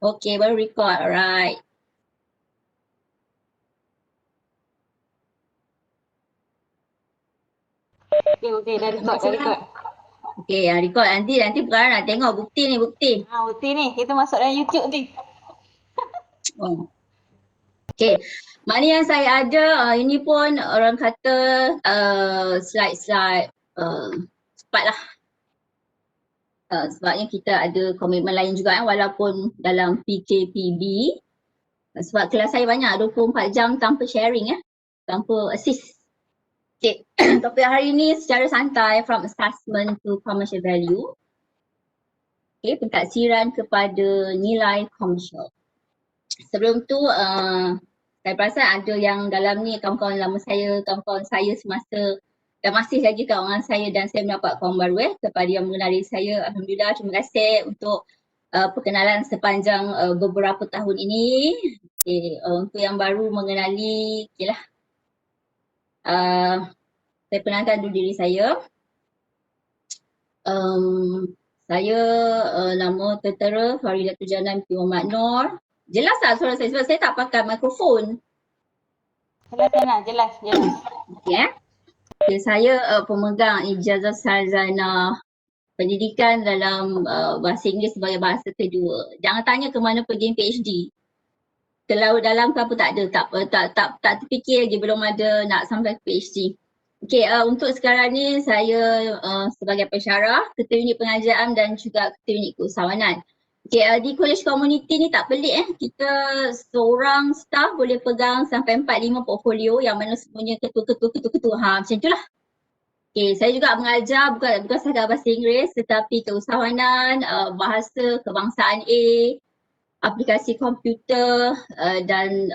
Okay, baru record. Alright. Okay, dah record. Okay, record. Nanti perkara nak tengok bukti ni. Bukti ni, kita masuk dalam YouTube ni. Oh. Okay, mana yang saya ada, ini pun orang kata slide-slide cepat lah. Sebabnya kita ada komitmen lain juga walaupun dalam PKPB. Sebab kelas saya banyak 24 jam tanpa sharing tanpa assist. Okay, topik hari ni secara santai from assessment to commercial value. Okay, pentaksiran kepada nilai komersial. Sebelum tu saya perasan ada yang dalam ni kawan-kawan lama saya, kawan-kawan saya semasa dan masih lagi kawan saya dan saya mendapat kawan baru kepada yang mengenali saya. Alhamdulillah, terima kasih untuk perkenalan sepanjang beberapa tahun ini. Okay, untuk yang baru mengenali, okay lah. Saya kenalkan dulu diri saya. Saya nama tertera Faridatul Janah binti Muhammad Noor. Jelas tak suara saya sebab saya tak pakai mikrofon? Jelas. Okay, okay, saya pemegang ijazah sarjana pendidikan dalam bahasa Inggeris sebagai bahasa kedua. Jangan tanya ke mana pergi PhD. Ke laut dalam ke apa tak ada, tak terfikir lagi, belum ada nak sampai ke PhD. Okay, untuk sekarang ni saya sebagai pensyarah, ketua unit pengajian dan juga ketua unit keusahawanan. Okay, di college community ni tak pelik kita seorang staff boleh pegang sampai 4-5 portfolio yang mana semuanya ketua-ketua. Macam itulah. Okay, saya juga mengajar bukan sekadar bahasa Inggeris tetapi keusahawanan, bahasa kebangsaan A, aplikasi komputer dan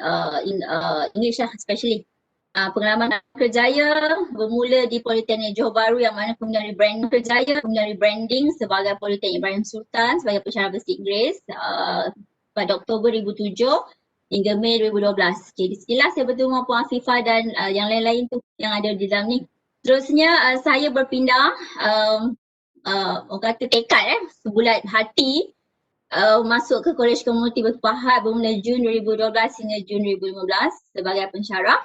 English lah especially. Pengalaman kerjaya bermula di Politeknik Johor Bahru yang mana kemudian rebranding sebagai Politeknik Ibrahim Sultan sebagai pensyarah bahasa Inggeris pada Oktober 2007 hingga Mei 2012. Okay, di sinilah saya bertemu Puan Afifah dan yang lain-lain tu yang ada di dalam ni. Terusnya saya berpindah, orang kata tekad sebulat hati masuk ke College Community Batu Pahat bermula Jun 2012 hingga Jun 2015 sebagai pensyarah.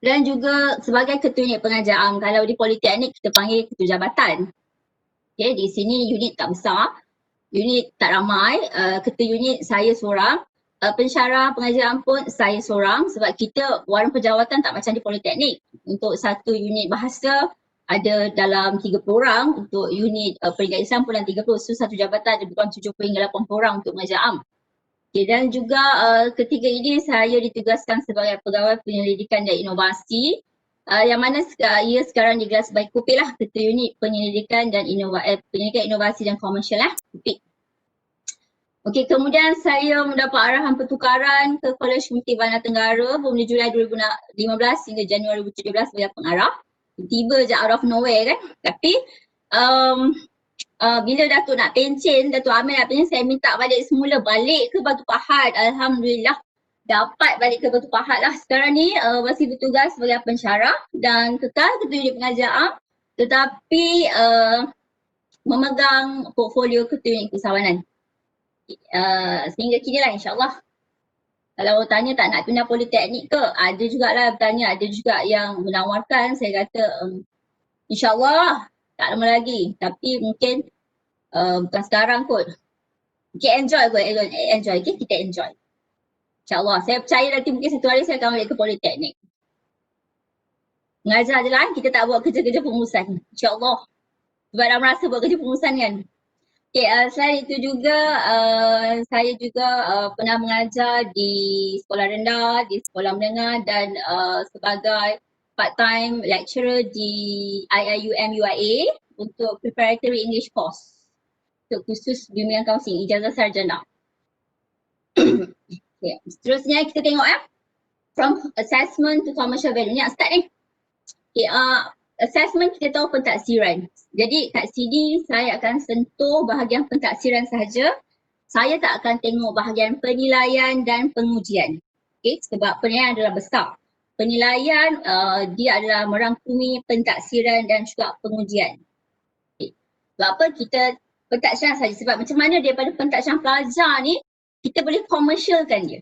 Dan juga sebagai ketua unit pengajian. Kalau di Politeknik kita panggil ketua jabatan. Okay, di sini unit tak besar, unit tak ramai, ketua unit saya seorang, pensyarah pengajian pun saya seorang sebab kita warna penjawatan tak macam di Politeknik. Untuk satu unit bahasa ada dalam 30 orang, untuk unit peringkat Islam pun dalam 30, so satu jabatan ada bukan 70 hingga 80 orang untuk pengajian. Okay, dan juga ketiga ini saya ditugaskan sebagai pegawai penyelidikan dan inovasi yang mana ia sekarang digelar sebagai KUPIK lah, Ketua Unit Penyelidikan dan Penyelidikan Inovasi dan Komersial KUPIK. Okey, kemudian saya mendapat arahan pertukaran ke College Community Bandar Tenggara bermula Julai 2015 hingga Januari 2017 sebagai pengarah. Tiba je out of nowhere kan. Tapi bila Datuk nak pencen, Datuk Amir nak pencen, saya minta balik semula, balik ke Batu Pahat. Alhamdulillah dapat balik ke Batu Pahat lah. Sekarang ni masih bertugas sebagai pensyarah dan kekal ketua unit pengajian tetapi memegang portfolio ketua unit keusahawanan. Sehingga kini lah insyaAllah. Kalau tanya tak nak pindah Politeknik ke, ada jugalah bertanya, ada juga yang menawarkan. Saya kata insyaAllah tak lama lagi, tapi mungkin bukan sekarang kot. Okay, enjoy. Okay, kita enjoy. InsyaAllah, saya percaya nanti mungkin satu hari saya akan balik ke Politeknik. Mengajar je lah, kita tak buat kerja-kerja pengurusan. InsyaAllah. Sebab dah merasa buat kerja pengurusan kan. Okay, selain itu juga, saya juga pernah mengajar di sekolah rendah, di sekolah menengah dan sebagai part-time lecturer di IIUM UIA untuk preparatory English course. Untuk khusus bimbingan kaunseling, ijazah sarjana. Okay. Seterusnya kita tengok from assessment to commercial value. Ni nak start ni. Okay, assessment kita tahu pentaksiran. Jadi kat sini saya akan sentuh bahagian pentaksiran sahaja. Saya tak akan tengok bahagian penilaian dan pengujian. Okay, sebab penilaian adalah besar. Penilaian dia adalah merangkumi pentaksiran dan juga pengujian. Okay. Sebab apa kita pentaksiran saja, sebab macam mana daripada pentaksiran pelajar ni kita boleh commercialkan dia.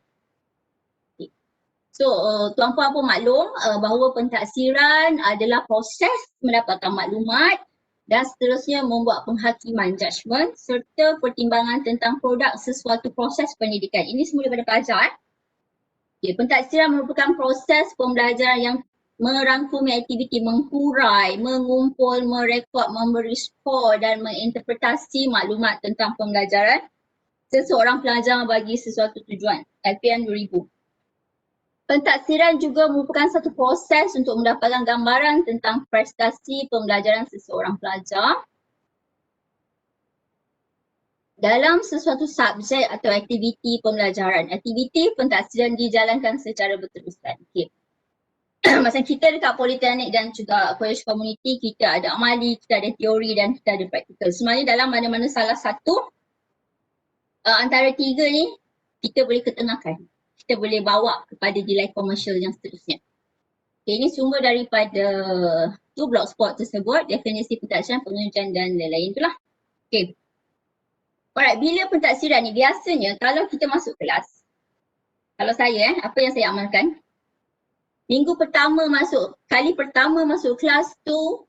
So, tuan-puan pun maklum bahawa pentaksiran adalah proses mendapatkan maklumat dan seterusnya membuat penghakiman judgement serta pertimbangan tentang produk sesuatu proses pendidikan. Ini semula daripada pelajar. Pentaksiran merupakan proses pembelajaran yang merangkumi aktiviti menghurai, mengumpul, merekod, memberi skor dan menginterpretasi maklumat tentang pembelajaran seseorang pelajar bagi sesuatu tujuan. LPM 2000. Pentaksiran juga merupakan satu proses untuk mendapatkan gambaran tentang prestasi pembelajaran seseorang pelajar dalam sesuatu subjek atau aktiviti pembelajaran. Aktiviti pentaksiran dijalankan secara berterusan. Okay. Macam kita dekat Politeknik dan juga College Community, kita ada amali, kita ada teori dan kita ada praktikal. Sebenarnya dalam mana-mana salah satu antara tiga ni, kita boleh ketengahkan. Kita boleh bawa kepada nilai komersial yang seterusnya. Okay, ini sumber daripada blogspot tersebut, definisi pentaksiran, pengujian dan lain-lain itulah. Okay. Alright, bila pentaksiran ni biasanya kalau kita masuk kelas, kalau saya apa yang saya amalkan, kali pertama masuk kelas tu,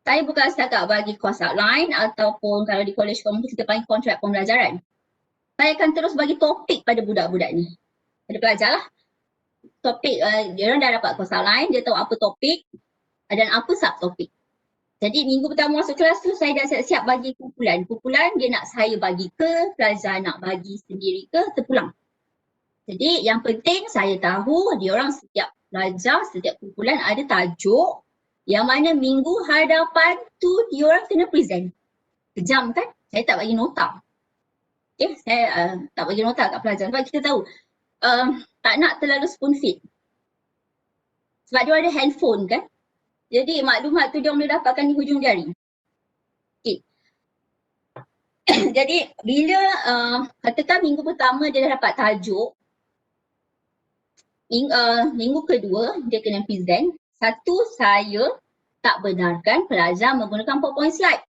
saya bukan setakat bagi course outline ataupun kalau di college community kita panggil kontrak pembelajaran. Saya akan terus bagi topik pada budak-budak ni. Pada pelajar lah. Topik, dia orang dah dapat course outline, dia tahu apa topik dan apa subtopik. Jadi minggu pertama masuk kelas tu saya dah siap-siap bagi kumpulan. Kumpulan dia nak saya bagi ke, pelajar nak bagi sendiri ke, terpulang. Jadi yang penting saya tahu dia orang setiap pelajar, setiap kumpulan ada tajuk yang mana minggu hadapan tu dia orang kena present. Kejam kan? Saya tak bagi nota. Okay, saya tak bagi nota kat pelajar sebab kita tahu tak nak terlalu spoon feed. Sebab dia ada handphone kan. Jadi maklumat tu dia boleh dapatkan di hujung jari. Okay. Jadi bila katakan minggu pertama dia dah dapat tajuk, minggu kedua dia kena present. Satu, saya tak benarkan pelajar menggunakan PowerPoint slide.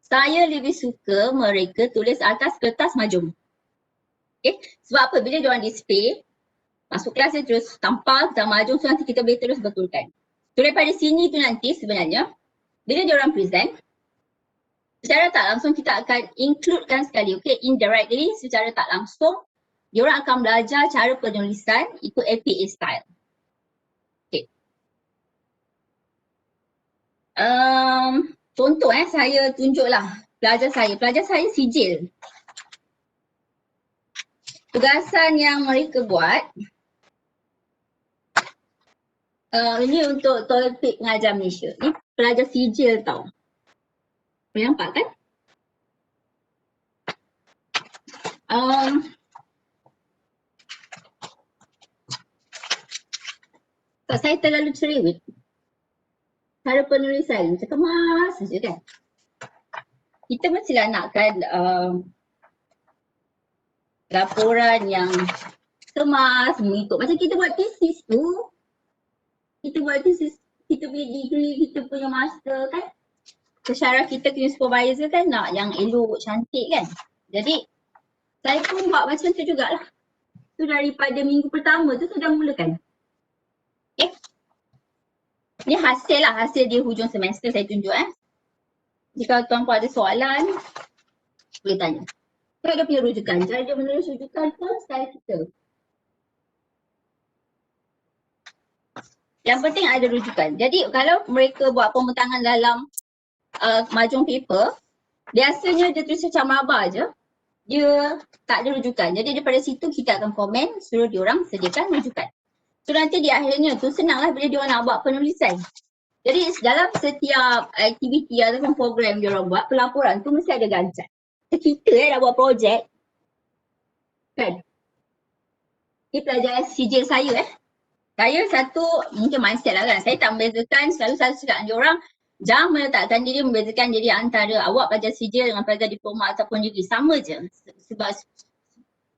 Saya lebih suka mereka tulis atas kertas majum. Okay. Sebab apa? Bila dia orang display, masuk kelas dia terus tampal, kita majum, so nanti kita boleh terus betulkan. So daripada sini tu nanti sebenarnya, bila dia orang present, secara tak langsung kita akan includekan sekali, okay, indirectly secara tak langsung, dia orang akan belajar cara penulisan ikut APA style. Okay. Contoh saya tunjuklah pelajar saya sijil. Tugasan yang mereka buat, ini untuk topik pengajar Malaysia. Ni pelajar sijil tau. Boleh nampak kan? Tak, saya terlalu cerewet. Cara penulisan macam kemas saja kan. Kita mestilah nakkan laporan yang kemas, mengikut macam kita buat thesis tu. Kita buat thesis, kita punya degree, kita punya master kan. Secara kita punya supervisor kan nak yang elok, cantik kan. Jadi saya pun buat macam tu jugalah. Tu daripada minggu pertama tu sudah mulakan. Okay. Ni hasil lah, hasil dia hujung semester saya tunjuk Jika tuan-puan ada soalan, boleh tanya. Kalau dia punya rujukan, cara dia menulis rujukan pun style kita. Yang penting ada rujukan. Jadi kalau mereka buat pembentangan dalam majung paper, biasanya dia tulis macam maba je. Dia tak ada rujukan. Jadi daripada situ kita akan komen, suruh diorang sediakan rujukan. So nanti di akhirnya tu senanglah bila diorang nak buat penulisan. Jadi dalam setiap aktiviti ataupun program diorang buat, pelaporan tu mesti ada gancat. Kita dah buat projek kan. Ini pelajaran sijil saya Saya satu mungkin mindset lah kan. Saya tak membezakan, selalu saya cakap diorang jangan meletakkan diri, membezakan diri antara awak pelajar sijil dengan pelajar diploma ataupun degree. Sama je. Sebab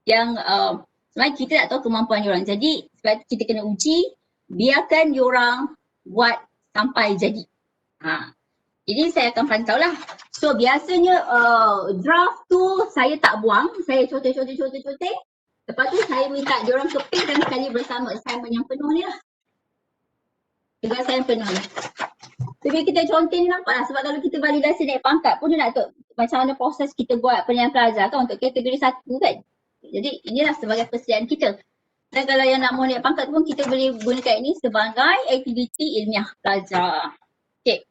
yang sebenarnya kita tak tahu kemampuan diorang. Jadi sebab kita kena uji, biarkan diorang buat sampai jadi. Jadi saya akan pantau lah. So biasanya draft tu saya tak buang, saya coteh. Lepas tu saya minta diorang kepit dan sekali bersama assignment yang penuh ni lah. Tugas saya penuh ni. Tapi kita contoh ni nampak lah, sebab kalau kita validasi naik pangkat pun dia nak tahu macam mana proses kita buat penilaian pelajar kan untuk kategori 1 kan. Jadi inilah sebagai persediaan kita. Dan kalau yang nak mau naik pangkat pun kita boleh gunakan ini sebagai aktiviti ilmiah pelajar. Okay.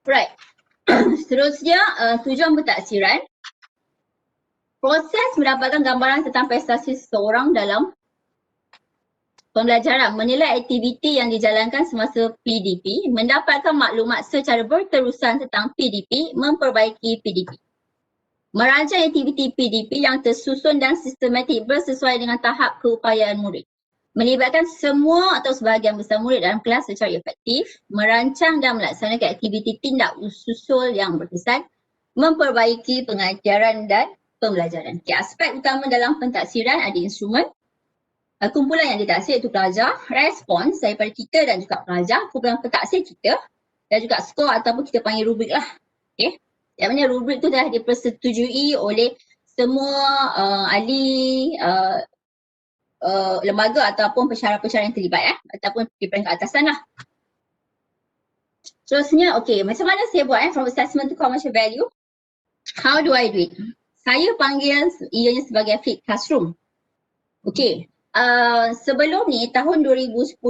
Right. Seterusnya tujuan pentaksiran. Proses mendapatkan gambaran tentang prestasi seseorang dalam pembelajaran, menilai aktiviti yang dijalankan semasa PDP, mendapatkan maklumat secara berterusan tentang PDP, memperbaiki PDP. Merancang aktiviti PDP yang tersusun dan sistematik bersesuai dengan tahap keupayaan murid. Melibatkan semua atau sebahagian besar murid dalam kelas secara efektif, merancang dan melaksanakan aktiviti tindak susul yang berkesan, memperbaiki pengajaran dan pembelajaran. Okay, aspek utama dalam pentaksiran ada instrumen, kumpulan yang ditaksir iaitu pelajar, respons daripada kita dan juga pelajar, kumpulan pentaksir kita dan juga skor ataupun kita panggil rubrik lah. Okay. Yang mana rubrik tu dah dipersetujui oleh semua ahli lembaga ataupun pensyarah-pensyarah yang terlibat ataupun di peringkat atasan lah. Seterusnya, okay, macam mana saya buat from assessment to commercial value? How do I do it? Saya panggil ianya sebagai flip classroom. Okay, sebelum ni tahun 2010,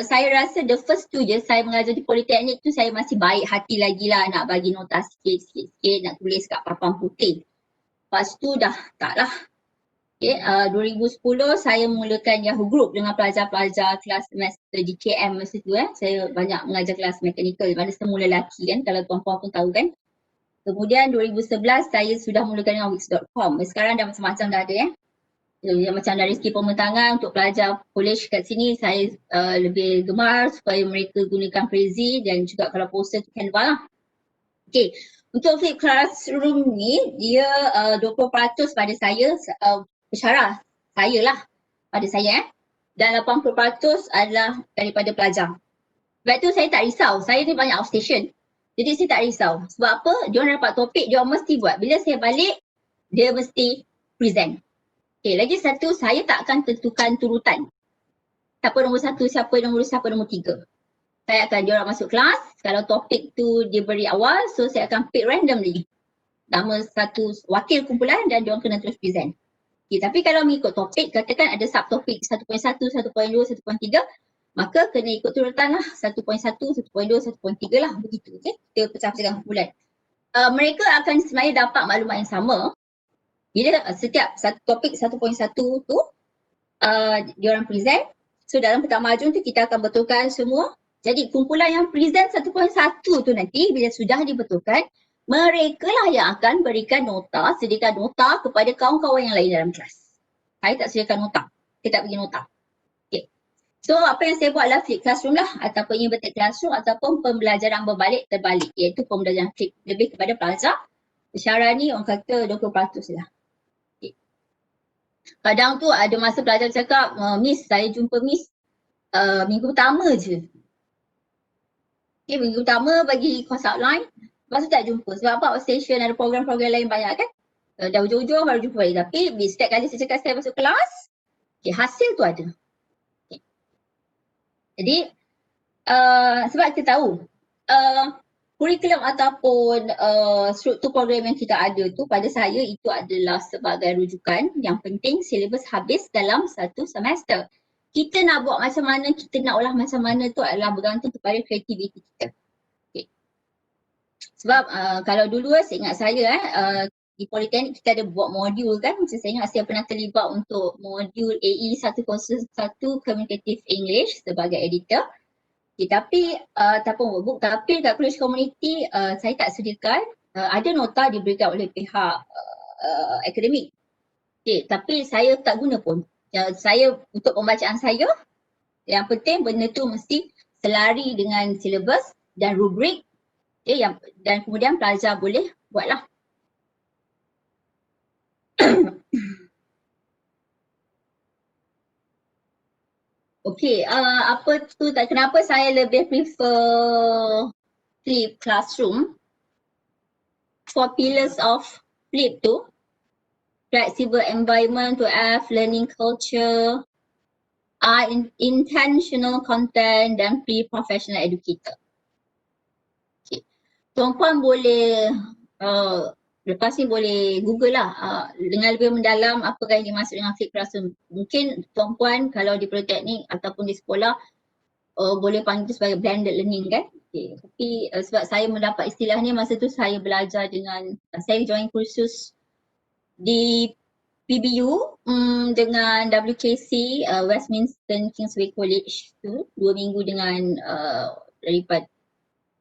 saya rasa the first 2 years saya mengajar di Politeknik tu saya masih baik hati lagi lah nak bagi nota sikit, nak tulis kat papan putih. Lepas tu dah tak lah. Okay, 2010 saya mulakan Yahoo Group dengan pelajar-pelajar kelas semester di KM masa tu Saya banyak mengajar kelas mekanikal, mana semua lelaki kan, kalau tuan-puan pun tahu kan. Kemudian 2011 saya sudah mulakan dengan Wix.com. Sekarang dah macam-macam dah ada macam dari segi pembentangan untuk pelajar college kat sini saya lebih gemar supaya mereka gunakan Prezi dan juga kalau poster tu Canva lah. Okay, untuk flip classroom ni dia 20% pada saya, pensyarah saya lah pada saya dan 80% adalah daripada pelajar. Sebab tu saya tak risau, saya ni banyak outstation. Jadi saya tak risau. Sebab apa? Diorang dapat topik, diorang mesti buat. Bila saya balik, dia mesti present. Okay, lagi satu, saya tak akan tentukan turutan. Siapa nombor 1, siapa nombor 3. Saya akan diorang masuk kelas, kalau topik tu dia beri awal, so saya akan pick randomly nama satu wakil kumpulan dan diorang kena terus present. Okay, tapi kalau mengikut topik, katakan ada subtopik 1.1, 1.2, 1.3, maka kena ikut turutan lah 1.1, 1.2, 1.3 lah begitu. Okay? Kita pecah-pecahkan kumpulan. Mereka akan sebenarnya dapat maklumat yang sama bila setiap satu topik 1.1 tu diorang present. So dalam petak marjun tu kita akan betulkan semua. Jadi kumpulan yang present 1.1 tu nanti bila sudah dibetulkan, mereka lah yang akan berikan nota, sediakan nota kepada kawan-kawan yang lain dalam kelas. Saya tak sediakan nota, saya tak bagi nota. So apa yang saya buat adalah flip classroom lah ataupun inverted classroom ataupun pembelajaran berbalik terbalik iaitu pembelajaran flip lebih kepada pelajar. Pensyarah ni orang kata 20% lah. Okay. Kadang tu ada masa pelajar cakap, Miss saya jumpa Miss minggu pertama je. Okay, minggu pertama bagi course outline, lepas tu tak jumpa sebab apa outstation ada program-program lain banyak kan. Dah hujung-hujung baru jumpa lagi tapi setiap kali saya cakap saya masuk kelas, okay, hasil tu ada. Jadi sebab kita tahu kurikulum ataupun struktur program yang kita ada tu pada saya itu adalah sebagai rujukan yang penting silibus habis dalam satu semester. Kita nak buat macam mana, kita nak olah macam mana tu adalah bergantung kepada kreativiti kita. Okay. Sebab kalau dulu saya ingat saya di Politeknik kita ada buat modul kan, macam saya ingat saya pernah terlibat untuk modul AE 101 Communicative English sebagai editor. Okay, tapi ataupun workbook, tapi dekat college community saya tak sediakan, ada nota diberikan oleh pihak akademik. Okay, tapi saya tak guna pun. Saya untuk pembacaan saya, yang penting benda tu mesti selari dengan silibus dan rubrik, okay, dan kemudian pelajar boleh buatlah. Okay, apa tu, kenapa saya lebih prefer flip classroom? 4 pillars of flip tu, flexible environment to have learning culture, intentional content dan pre-professional educator. Okay. Tuan-puan boleh lepas ni boleh google lah dengan lebih mendalam apakah yang dimaksud dengan flipped classroom. Mungkin tuan-puan kalau di politeknik ataupun di sekolah boleh panggil sebagai blended learning kan. Okay. Tapi sebab saya mendapat istilah ni masa tu saya belajar dengan, saya join kursus di PBU dengan WKC Westminster Kingsway College tu 2 minggu dengan daripada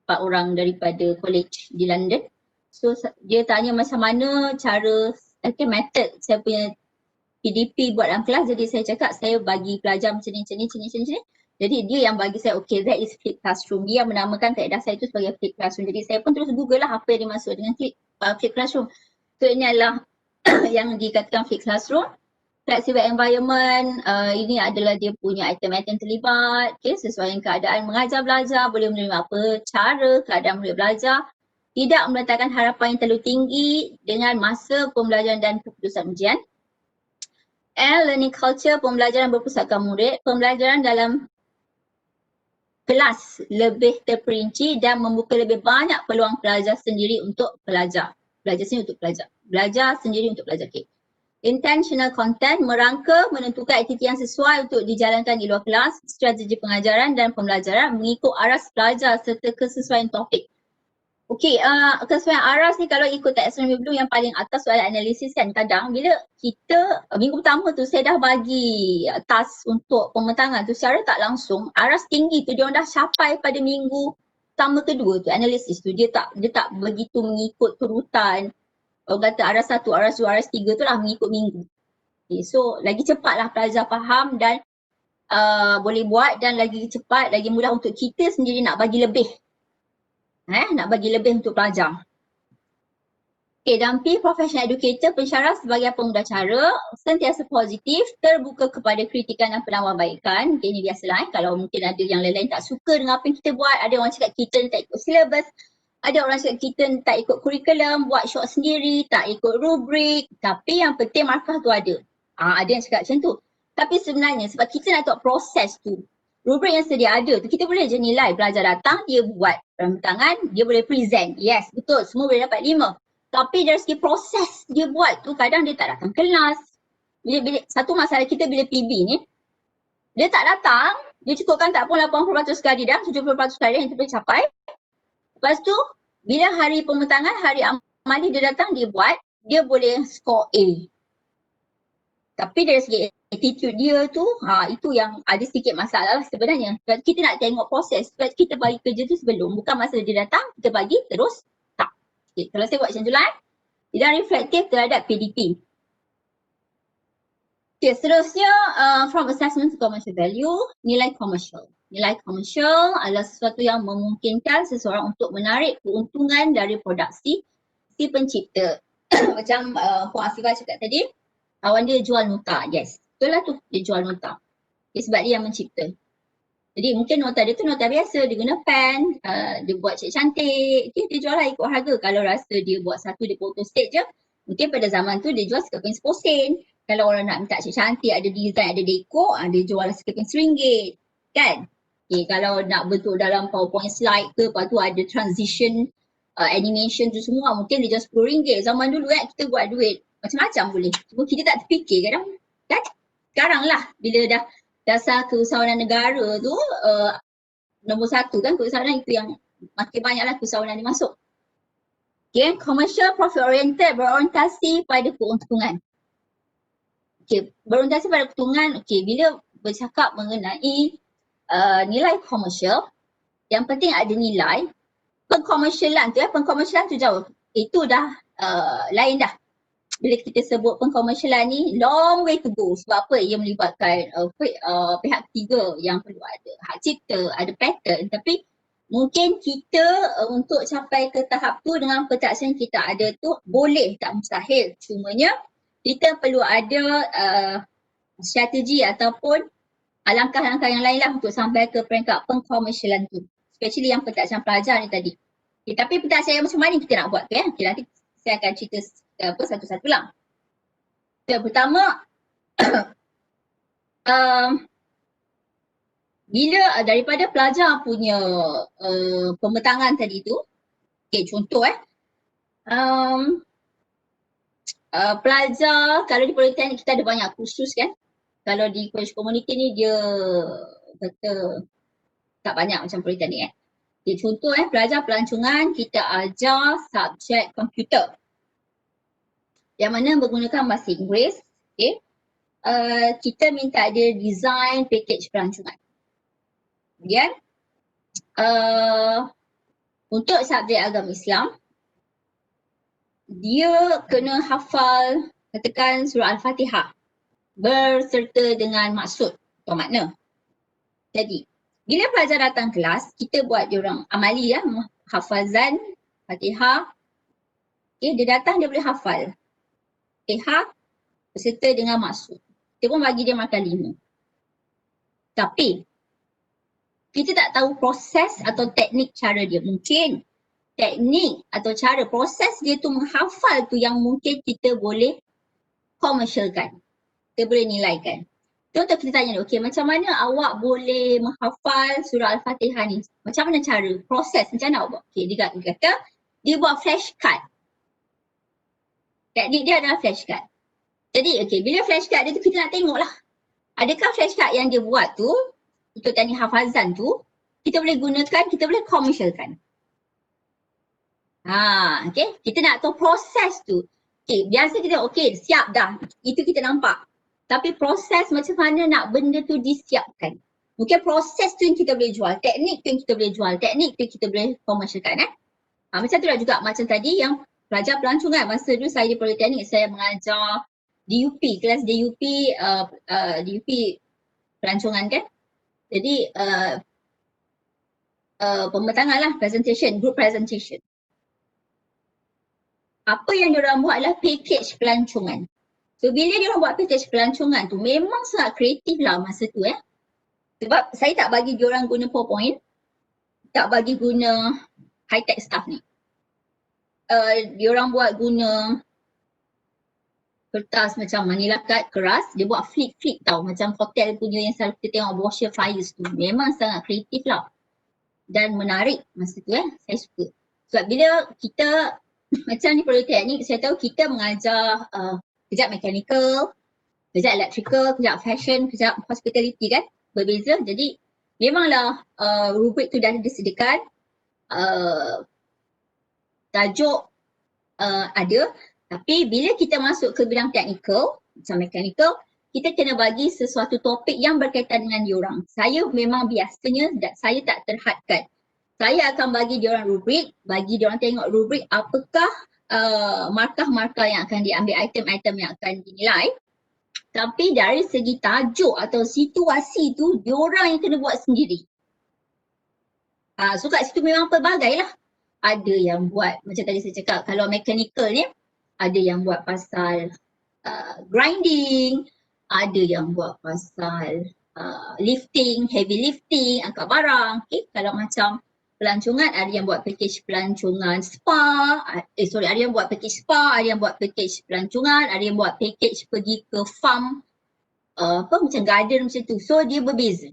4 orang daripada college di London. So dia tanya macam mana cara, method saya punya PDP buat dalam kelas. Jadi saya cakap saya bagi pelajar macam ni. Jadi dia yang bagi saya, okay, that is flipped classroom. Dia menamakan kaedah saya itu sebagai flipped classroom. Jadi saya pun terus google lah apa yang dimaksud dengan flipped classroom. So ini adalah yang dikatakan flipped classroom. Flexible environment, ini adalah dia punya item-item terlibat, okay, sesuai dengan keadaan mengajar belajar, boleh menerima apa cara keadaan murid belajar, tidak meletakkan harapan yang terlalu tinggi dengan masa pembelajaran dan keputusan ujian. And learning culture, pembelajaran berpusatkan murid, pembelajaran dalam kelas lebih terperinci dan membuka lebih banyak peluang pelajar sendiri untuk belajar. Belajar sendiri untuk belajar. Okay. Intentional content, merangka menentukan aktiviti yang sesuai untuk dijalankan di luar kelas, strategi pengajaran dan pembelajaran mengikut aras pelajar serta kesesuaian topik. Okey, kesesuaian aras ni kalau ikut taxonomy Bloom yang paling atas soalan analisis kan, kadang bila kita minggu pertama tu saya dah bagi task untuk pemetangan tu secara tak langsung, aras tinggi tu dia orang dah capai pada minggu pertama kedua tu, analisis tu dia tak begitu mengikut turutan. Orang kata aras 1, aras 2, aras 3 tu lah mengikut minggu. Okay, so lagi cepatlah pelajar faham dan boleh buat dan lagi cepat, lagi mudah untuk kita sendiri nak bagi lebih. Nak bagi lebih untuk pelajar. Okay, dan professional educator, pensyarat sebagai pemudah cara, sentiasa positif, terbuka kepada kritikan dan penambahbaikan. Okay, ini biasalah kalau mungkin ada yang lain-lain tak suka dengan apa yang kita buat, ada orang cakap kita tak ikut syllabus. Ada orang cakap kita tak ikut kurikulum, buat short sendiri, tak ikut rubrik. Tapi yang penting markah tu ada. Ada yang cakap macam tu. Tapi sebenarnya sebab kita nak tahu proses tu. Rubrik yang sedia ada tu, kita boleh je nilai. Pelajar datang, dia buat tangan, dia boleh present. Yes, betul. Semua boleh dapat 5. Tapi dari segi proses dia buat tu, kadang dia tak datang kelas. Bila satu masalah kita bila PB ni, dia tak datang, dia cukupkan tak pun 80% sekali dah, 70% sekali yang kita boleh capai. Lepas tu, bila hari pemetangan, hari amali dia datang, dia buat, dia boleh score A. Tapi dari segi attitude dia tu, itu yang ada sedikit masalah sebenarnya. Sebab kita nak tengok proses, sebab kita bagi kerja tu sebelum. Bukan masa dia datang, kita bagi terus tak. Okay, kalau saya buat macam tu lah. Tidak reflektif terhadap PDP. Okay, seterusnya, from assessment to commercial value, nilai komersial. Nilai komersial adalah sesuatu yang memungkinkan seseorang untuk menarik keuntungan dari produksi si pencipta. Macam Puan Afifah cakap tadi, kawan dia jual nota. Yes, betul lah tu, dia jual nota. Sebab dia yang mencipta. Jadi mungkin nota dia tu nota biasa, dia guna pen, dia buat cantik, dia jual lah ikut harga. Kalau rasa dia buat satu, dia photo state je, mungkin pada zaman tu dia jual sekeping 10 sen. Kalau orang nak minta cantik, ada design, ada dekor, dia jual sekeping RM1, kan? Okay, kalau nak bentuk dalam PowerPoint slide ke, lepas tu ada transition, animation tu semua, mungkin dia jual RM10. Zaman dulu kita buat duit macam-macam boleh. Cuma kita tak terfikir kadang, kan? Sekarang lah, bila dah dasar keusahawanan negara tu, nombor 1 kan, keusahawanan itu yang makin banyaklah keusahawanan dia masuk. Okay, commercial profit oriented, berorientasi pada keuntungan. Okay, berorientasi pada keuntungan, okay, bila bercakap mengenai nilai komersial, yang penting ada nilai. Pengkomersialan tu pengkomersialan tu jauh. Itu dah lain dah. Bila kita sebut pengkomersialan ni, long way to go. Sebab apa? Ia melibatkan pihak ketiga yang perlu ada hak cipta, ada pattern. Tapi mungkin kita untuk capai ke tahap tu dengan pentaksan kita ada tu boleh, tak mustahil. Cumanya kita perlu ada strategi ataupun langkah-langkah yang lain lah untuk sampai ke peringkat pengkomersialan tu. Especially yang pentaksan pelajar ni tadi. Okay, tapi pentaksan yang macam mana kita nak buat tu ya? Okay, nanti saya akan cerita satu-satu lah. Yang pertama, bila daripada pelajar punya pembentangan tadi tu, contoh pelajar kalau di politeknik kita ada banyak kursus kan. Kalau di college community ni dia kata tak banyak macam politeknik contoh pelajar pelancongan kita ajar subjek komputer yang mana menggunakan bahasa Inggeris. Kita minta dia design package pelancongan. Kemudian untuk subjek agama Islam dia kena hafal katakan surah Al-Fatihah berserta dengan maksud atau makna. Jadi bila pelajar datang kelas, kita buat diorang amali hafazan Fatihah. Dia datang dia boleh hafal Fatihah berserta dengan maksud. Kita pun bagi dia markah 5. Tapi kita tak tahu proses atau teknik cara dia. Mungkin teknik atau cara proses dia tu menghafal tu yang mungkin kita boleh komersialkan. Kita boleh nilaikan. Contoh kita tanya, okey macam mana awak boleh menghafal surah Al-Fatihah ni? Macam mana cara? Proses macam mana awak buat? Okey, dia kata dia buat flashcard. Teknik dia adalah flashcard. Jadi okey, bila flashcard dia tu kita nak tengok lah. Adakah flashcard yang dia buat tu, untuk teknik hafazan tu, kita boleh gunakan, kita boleh komersialkan. Okay. Kita nak tahu proses tu. Okay, biasa kita siap dah. Itu kita nampak. Tapi proses macam mana nak benda tu disiapkan. Mungkin proses tu yang kita boleh jual. Teknik tu yang kita boleh jual. Teknik tu yang kita boleh komersialkan. Macam tu lah juga macam tadi yang pelajar pelancongan. Masa dulu saya di politeknik saya mengajar DUP. Kelas DUP, DUP pelancongan kan. Jadi pembentangan lah presentation, group presentation. Apa yang diorang buat adalah package pelancongan. So bila diorang buat package pelancongan tu memang sangat kreatif lah masa tu Sebab saya tak bagi diorang guna PowerPoint, tak bagi guna high-tech stuff ni. Diorang buat guna kertas macam manila card keras, dia buat flip-flip tau macam hotel punya yang selalu kita tengok brochure flyers tu. Memang sangat kreatif lah. Dan menarik masa tu saya suka. Sebab bila kita macam di politeknik, saya tahu kita mengajar kejap mechanical, kejap electrical, kejap fashion, kejap hospitality kan, berbeza. Jadi memanglah rubrik tu dah disediakan, tajuk ada, tapi bila kita masuk ke bidang technical, macam mechanical, kita kena bagi sesuatu topik yang berkaitan dengan diorang. Saya memang biasanya saya tak terhadkan. Saya akan bagi diorang rubrik, bagi diorang tengok rubrik apakah markah-markah yang akan diambil, item-item yang akan dinilai. Tapi dari segi tajuk atau situasi tu, diorang yang kena buat sendiri. So kat situ memang pelbagai lah. Ada yang buat, macam tadi saya cakap, kalau mechanical ni, ada yang buat pasal grinding, ada yang buat pasal lifting, heavy lifting, angkat barang. Kalau macam pelancongan, ada yang buat package pelancongan spa, ada yang buat package spa, ada yang buat package pelancongan, ada yang buat package pergi ke farm, macam garden macam tu. So dia berbeza.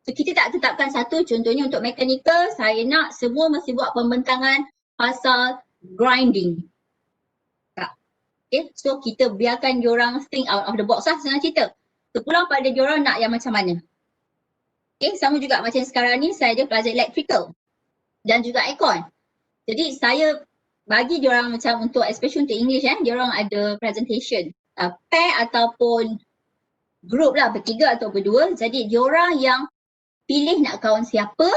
So kita tak tetapkan satu, contohnya untuk mechanical, saya nak semua mesti buat pembentangan pasal grinding. Tak. So kita biarkan diorang think out of the box lah senang cerita. Terpulang pada diorang nak yang macam mana. Sama juga macam sekarang ni saya ada pelajar electrical dan juga aircon. Jadi saya bagi diorang macam untuk, especially untuk English diorang ada presentation. Pair ataupun group lah, bertiga atau berdua. Jadi diorang yang pilih nak kawan siapa,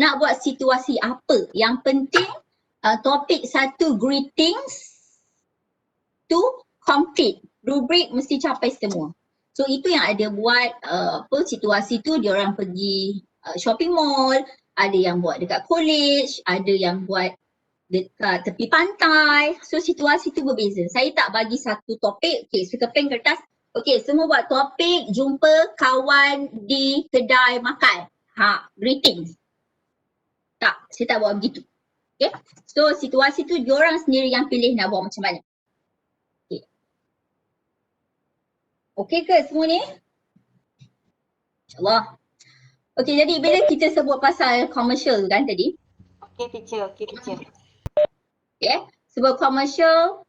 nak buat situasi apa. Yang penting topik satu greetings to complete. Rubrik mesti capai semua. So itu yang ada buat situasi tu diorang pergi shopping mall, ada yang buat dekat college, ada yang buat dekat tepi pantai. So situasi tu berbeza. Saya tak bagi satu topik, suka pen kertas, semua buat topik jumpa kawan di kedai makan. Greetings. Tak, saya tak buat begitu. So situasi tu diorang sendiri yang pilih nak buat macam mana. Okey ke semua ni? InsyaAllah. Okey, jadi bila kita sebut pasal commercial kan tadi, Okey teacher, okey teacher. okay, sebut commercial,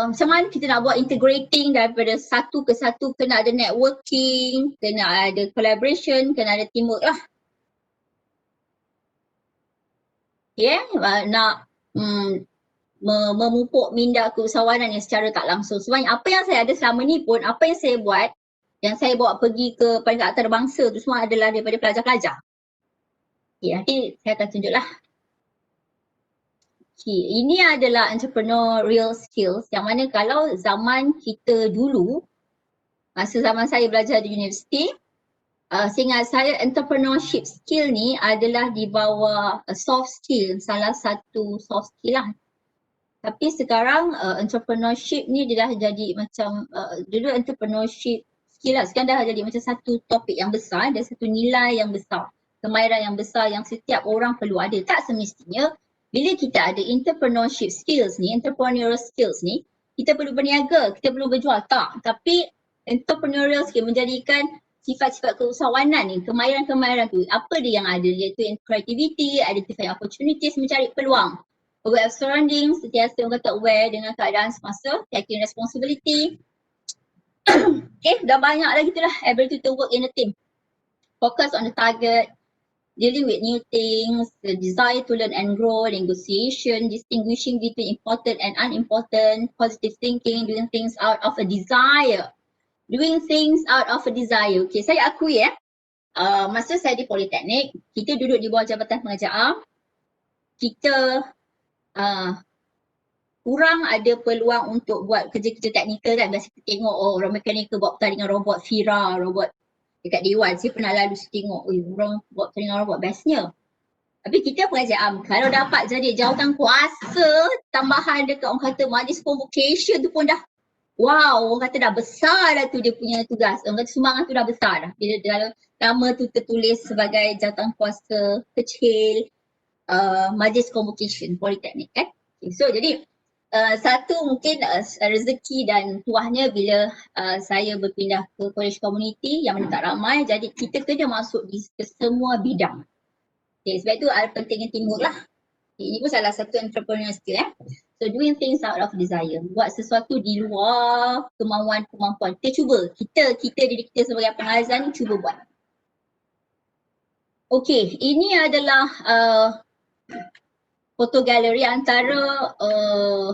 macam mana kita nak buat integrating daripada satu ke satu, kena ada networking, kena ada collaboration, kena ada teamwork lah. Okay, nak memupuk minda keusahawanan yang secara tak langsung. Sebenarnya apa yang saya ada selama ni pun, apa yang saya buat, yang saya bawa pergi ke peringkat antarabangsa tu semua adalah daripada pelajar-pelajar. Okay, nanti saya akan tunjuklah. Okay, ini adalah entrepreneurial skills yang mana kalau zaman kita dulu, masa zaman saya belajar di universiti, seingat saya entrepreneurship skill ni adalah di bawah soft skill, salah satu soft skill lah. Tapi sekarang entrepreneurship ni dia dah jadi macam, dulu entrepreneurship skill lah, sekarang dah jadi macam satu topik yang besar dan satu nilai yang besar, kemahiran yang besar yang setiap orang perlu ada. Tak semestinya bila kita ada entrepreneurship skills ni, entrepreneurial skills ni, kita perlu berniaga, kita perlu berjual, tak. Tapi entrepreneurial skill menjadikan sifat-sifat keusahawanan ni, kemahiran-kemahiran tu, apa dia yang ada, iaitu creativity, identify opportunities, mencari peluang, aware of surroundings, sentiasa orang kata aware dengan keadaan semasa, taking responsibility. Okay, dah banyak lagi tu lah, ability to work in a team, focus on the target, dealing with new things, the desire to learn and grow, negotiation, distinguishing between important and unimportant, positive thinking, doing things out of a desire. Doing things out of a desire. Okay, saya akui masa saya di Politeknik, kita duduk di bawah Jabatan Pengajar, kita kurang ada peluang untuk buat kerja-kerja teknikal kan. Biasa kita tengok orang mekanikal buat pertandingan robot Fira, robot dekat Dewan. Saya pernah lalu tengok, orang buat pertandingan robot, bestnya. Tapi kita pengajar kalau dapat jadi jawatan kuasa tambahan dekat orang kata majlis convocation tu pun dah, wow, orang kata dah besar dah tu dia punya tugas. Orang kata sumbangan tu dah besar dah. Bila dalam nama tu tertulis sebagai jawatan kuasa kecil majlis convocation Politeknik kan. Okay, so jadi satu mungkin rezeki dan tuahnya bila saya berpindah ke college community yang mana tak ramai, jadi kita kena masuk di semua bidang. Okay, sebab itu pentingnya teamwork lah. Okay, ini pun salah satu entrepreneur skill So doing things out of desire, buat sesuatu di luar kemampuan. Kita cuba, kita diri kita sebagai pengajar ni cuba buat. Okay, ini adalah foto galeri antara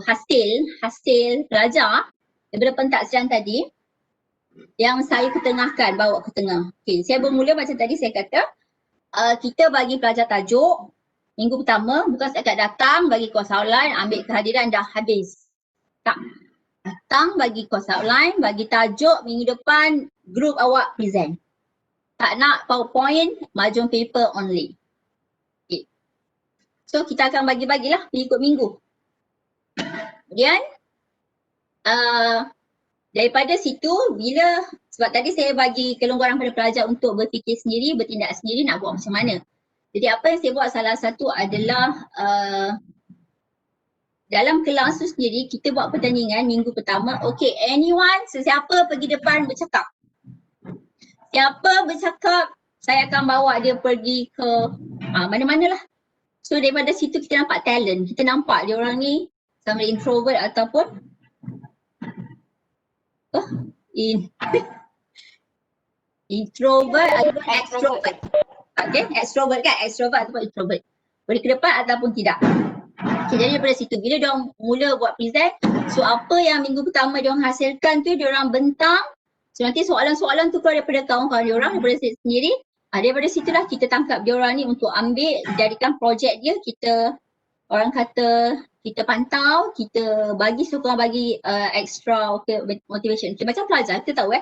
hasil pelajar daripada pentaksiran tadi yang saya ketengahkan, bawa ke tengah. Okay, saya bermula macam tadi saya kata, kita bagi pelajar tajuk minggu pertama, bukan setakat datang bagi course outline, ambil kehadiran dah habis. Tak. Datang bagi course outline, bagi tajuk, minggu depan group awak present. Tak nak PowerPoint, margin paper only. Okay. So kita akan bagi-bagilah mengikut minggu. Kemudian daripada situ bila, sebab tadi saya bagi kelonggaran pada pelajar untuk berfikir sendiri, bertindak sendiri nak buat macam mana. Jadi apa yang saya buat salah satu adalah dalam kelas tu sendiri kita buat pertandingan minggu pertama. Okay, anyone, sesiapa pergi depan bercakap. Siapa bercakap, saya akan bawa dia pergi ke mana-mana lah. So daripada situ kita nampak talent. Kita nampak dia orang ni sama introvert ataupun introvert ataupun extrovert. Okay, extrovert kan? Extrovert ataupun introvert. Boleh ke depan ataupun tidak. Okay, jadi daripada situ, bila dia orang mula buat present, so apa yang minggu pertama dia orang hasilkan tu dia orang bentang. So nanti soalan-soalan tu keluar daripada kawan-kawan dia orang, daripada saya sendiri. Daripada situlah kita tangkap dia orang ni untuk ambil, jadikan projek dia, kita orang kata kita pantau, kita bagi sekurang bagi extra motivation. Okay, macam pelajar kita tahu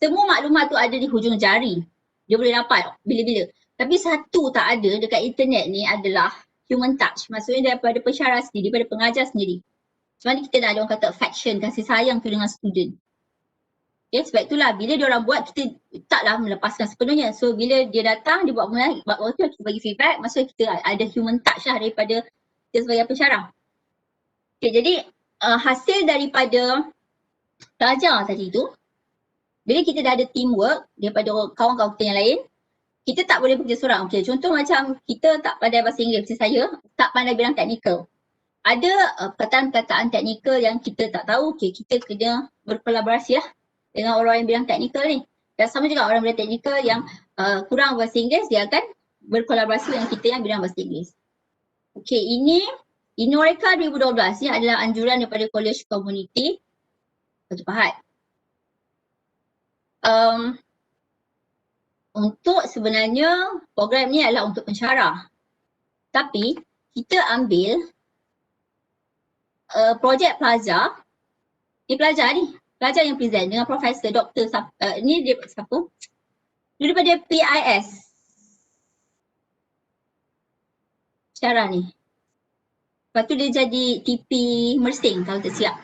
semua maklumat tu ada di hujung jari. Dia boleh dapat bila-bila. Tapi satu tak ada dekat internet ni adalah human touch. Maksudnya daripada pensyarah sendiri, daripada pengajar sendiri. Sebenarnya kita dah ada orang kata affection, kasih sayang tu dengan student. Okay, sebab itulah bila dia orang buat kita taklah melepaskan sepenuhnya. So bila dia datang, dia buat waktu kita bagi feedback, maksudnya kita ada human touch lah daripada kita sebagai pensyarah. Okay, jadi hasil daripada pelajar tadi tu, bila kita dah ada teamwork daripada kawan-kawan kita yang lain, kita tak boleh bekerja seorang. Okay, contoh macam kita tak pandai bahasa Inggeris, macam saya tak pandai bidang teknikal. Ada perkataan-perkataan teknikal yang kita tak tahu, okay, kita kena berkolaborasi lah dengan orang yang bidang teknikal ni. Dan sama juga orang bidang teknikal yang kurang bahasa Inggeris, dia akan berkolaborasi dengan kita yang bidang bahasa Inggeris. Okay, ini Inoreka 2012 ni adalah anjuran daripada College Community Batu Pahat. Untuk sebenarnya program ni adalah untuk pensyarah. Tapi kita ambil projek pelajar. Ni pelajar yang present dengan Profesor Dr. Ni dia siapa? Dia daripada PIS. Pensyarah ni. Lepas tu dia jadi TP Mersing kalau tak silap.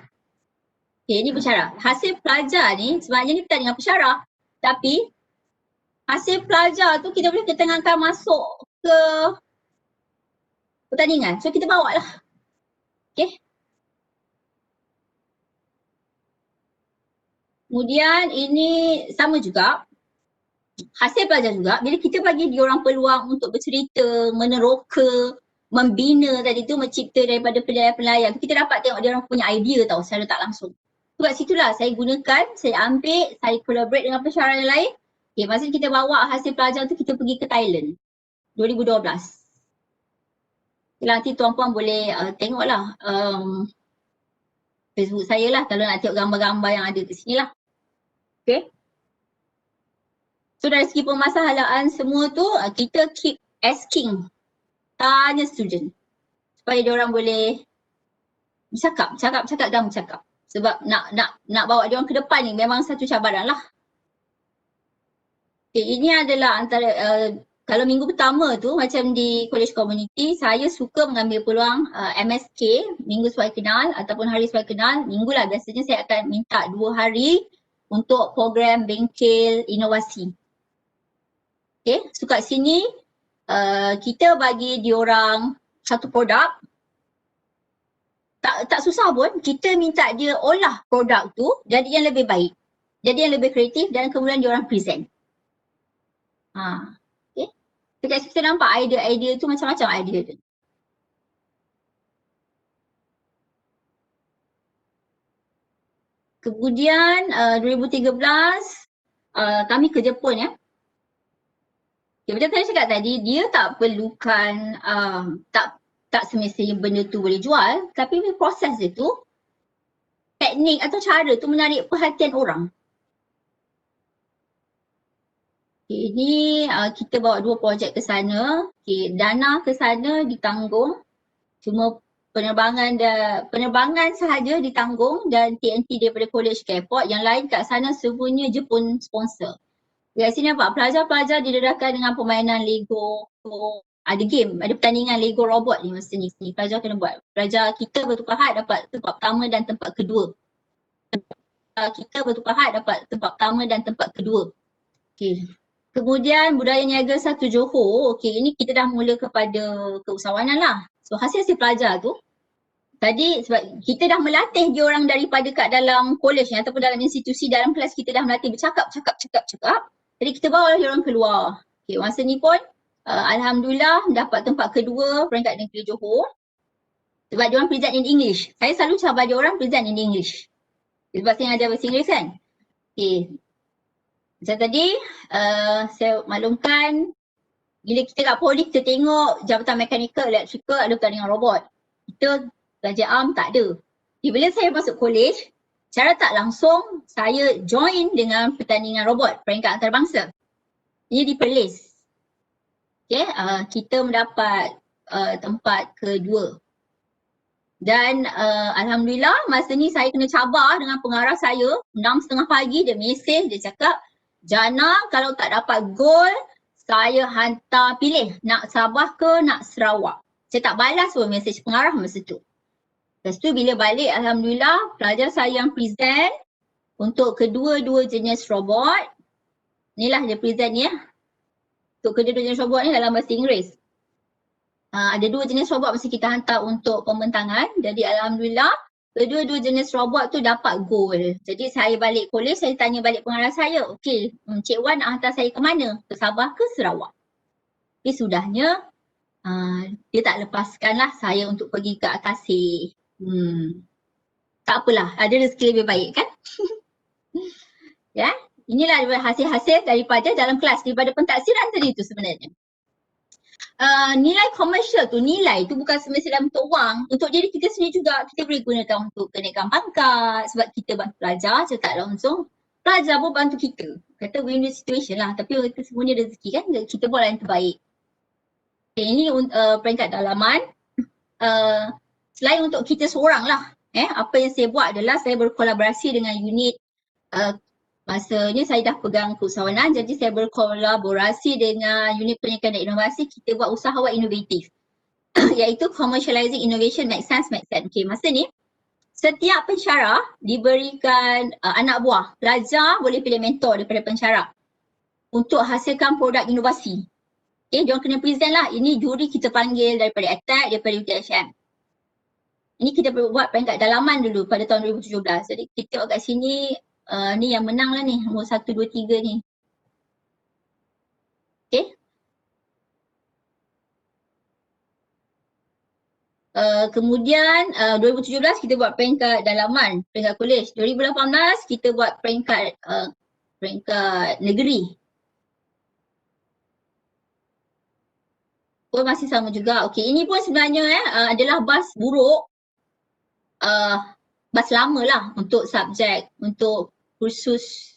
Okay, ni pensyarah. Hasil pelajar ni sebenarnya ni pertandingan pensyarah. Tapi hasil pelajar tu kita boleh ketengahkan masuk ke pertandingan. So kita bawa lah. Okay. Kemudian ini sama juga. Hasil pelajar juga. Bila kita bagi diorang peluang untuk bercerita, meneroka, membina tadi tu, mencipta daripada penilaian-penilaian. Kita dapat tengok diorang punya idea tau secara tak langsung. Sebab situlah saya gunakan, saya ambil, saya collaborate dengan pensyarah yang lain. Okay, masa kita bawa hasil pelajar tu kita pergi ke Thailand 2012. Nanti tuan-puan boleh tengoklah Facebook saya lah kalau nak tengok gambar-gambar yang ada kat sini lah. Okay. So dari segi permasalahan semua tu kita keep asking, tanya student supaya diorang boleh bercakap dan bercakap. Sebab nak bawa diorang ke depan ni memang satu cabaran lah. Okay, ini adalah antara kalau minggu pertama tu macam di College Community, saya suka mengambil peluang MSK, Minggu Suai Kenal ataupun Hari Suai Kenal. Minggu lah biasanya saya akan minta 2 hari untuk program bengkel inovasi. Okay, so kat sini kita bagi diorang satu produk. Tak susah pun, kita minta dia olah produk tu jadi yang lebih baik. Jadi yang lebih kreatif dan kemudian diorang present. Okay. Dekat kita nampak idea-idea tu macam-macam idea tu. Kemudian 2013 kami ke Jepun ya. Okay, macam saya cakap tadi, dia tak perlukan tak semestinya benda tu boleh jual, tapi proses dia tu, teknik atau cara tu menarik perhatian orang. Okay, ini kita bawa 2 projek ke sana. Okay, dana ke sana ditanggung. Cuma penerbangan sahaja ditanggung dan TNT daripada College ke Airport. Yang lain kat sana semuanya Jepun sponsor. Kat sini nampak pelajar-pelajar didedahkan dengan permainan Lego. Ada game, ada pertandingan Lego robot ni masa ni. Pelajar kena buat. Pelajar kita Batu Pahat dapat tempat pertama dan tempat kedua. Kita Batu Pahat dapat tempat pertama dan tempat kedua. Okay. Kemudian budaya niaga 1 Johor, okay, ini kita dah mula kepada keusahawanan lah. So hasil-hasil pelajar tu, tadi sebab kita dah melatih dia orang daripada kat dalam college ni ataupun dalam institusi, dalam kelas kita dah melatih bercakap. Jadi kita bawa dia orang keluar. Okay, masa ni pun Alhamdulillah dapat tempat kedua peringkat negeri Johor. Sebab dia orang present in English. Saya selalu cabar dia orang present in English. Sebab saya ajar bahasa Inggeris kan. Okay. Macam tadi, saya maklumkan bila kita kat poli kita tengok jabatan mekanikal, elektrikal ada pertandingan robot. Kita belajar arm tak ada. Bila saya masuk college, secara tak langsung saya join dengan pertandingan robot peringkat antarabangsa. Ini di Perlis. Okay, kita mendapat tempat kedua. Dan Alhamdulillah masa ni saya kena cabar dengan pengarah saya 6:30 pagi dia mesej, dia cakap, Jana kalau tak dapat gol, saya hantar pilih nak Sabah ke nak Sarawak. Saya tak balas pun mesej pengarah masa tu. Lepas tu bila balik Alhamdulillah pelajar saya yang present untuk kedua-dua jenis robot. Inilah dia present ni ya. Untuk kedua-dua jenis robot ni dalam bahasa Inggeris. Ada 2 jenis robot mesti kita hantar untuk pembentangan. Jadi Alhamdulillah kedua-dua jenis robot tu dapat gold. Jadi saya balik college, saya tanya balik pengarah saya, okey, Cik Wan nak hantar saya ke mana? Ke Sabah ke Sarawak? Tapi sudahnya, dia tak lepaskan lah saya untuk pergi ke Akasih. Tak apalah, ada rezeki lebih baik kan? Ya, inilah hasil-hasil daripada dalam kelas, daripada pentaksiran tadi tu sebenarnya. Nilai komersial tu, nilai tu bukan semestinya dalam bentuk wang. Untuk diri kita sendiri juga, kita boleh gunakan untuk kenaikan pangkat sebab kita bantu pelajar secara tak langsung. Pelajar pun bantu kita. Kata win-win situation lah, tapi kita semuanya rezeki kan, kita buat yang terbaik. Okay, ini peringkat dalaman. Selain untuk kita seorang lah, apa yang saya buat adalah saya berkolaborasi dengan unit masanya saya dah pegang keusahawanan, jadi saya berkolaborasi dengan unit pendidikan dan inovasi, kita buat usahawan inovatif iaitu commercializing innovation make sense. Okay, masa ni setiap pensyarah diberikan anak buah, pelajar boleh pilih mentor daripada pensyarah untuk hasilkan produk inovasi. Okay, diorang kena present lah, ini juri kita panggil daripada ATAC, daripada UTHM. Ini kita buat peringkat dalaman dulu pada tahun 2017, jadi kita kat sini ni yang menang lah ni, nombor 1, 2, 3 ni. Okay. Kemudian 2017 kita buat peringkat dalaman, peringkat kolej. 2018 kita buat peringkat negeri. Pun masih sama juga. Okay, ini pun sebenarnya adalah bas buruk. Bas lama lah untuk subjek, untuk kursus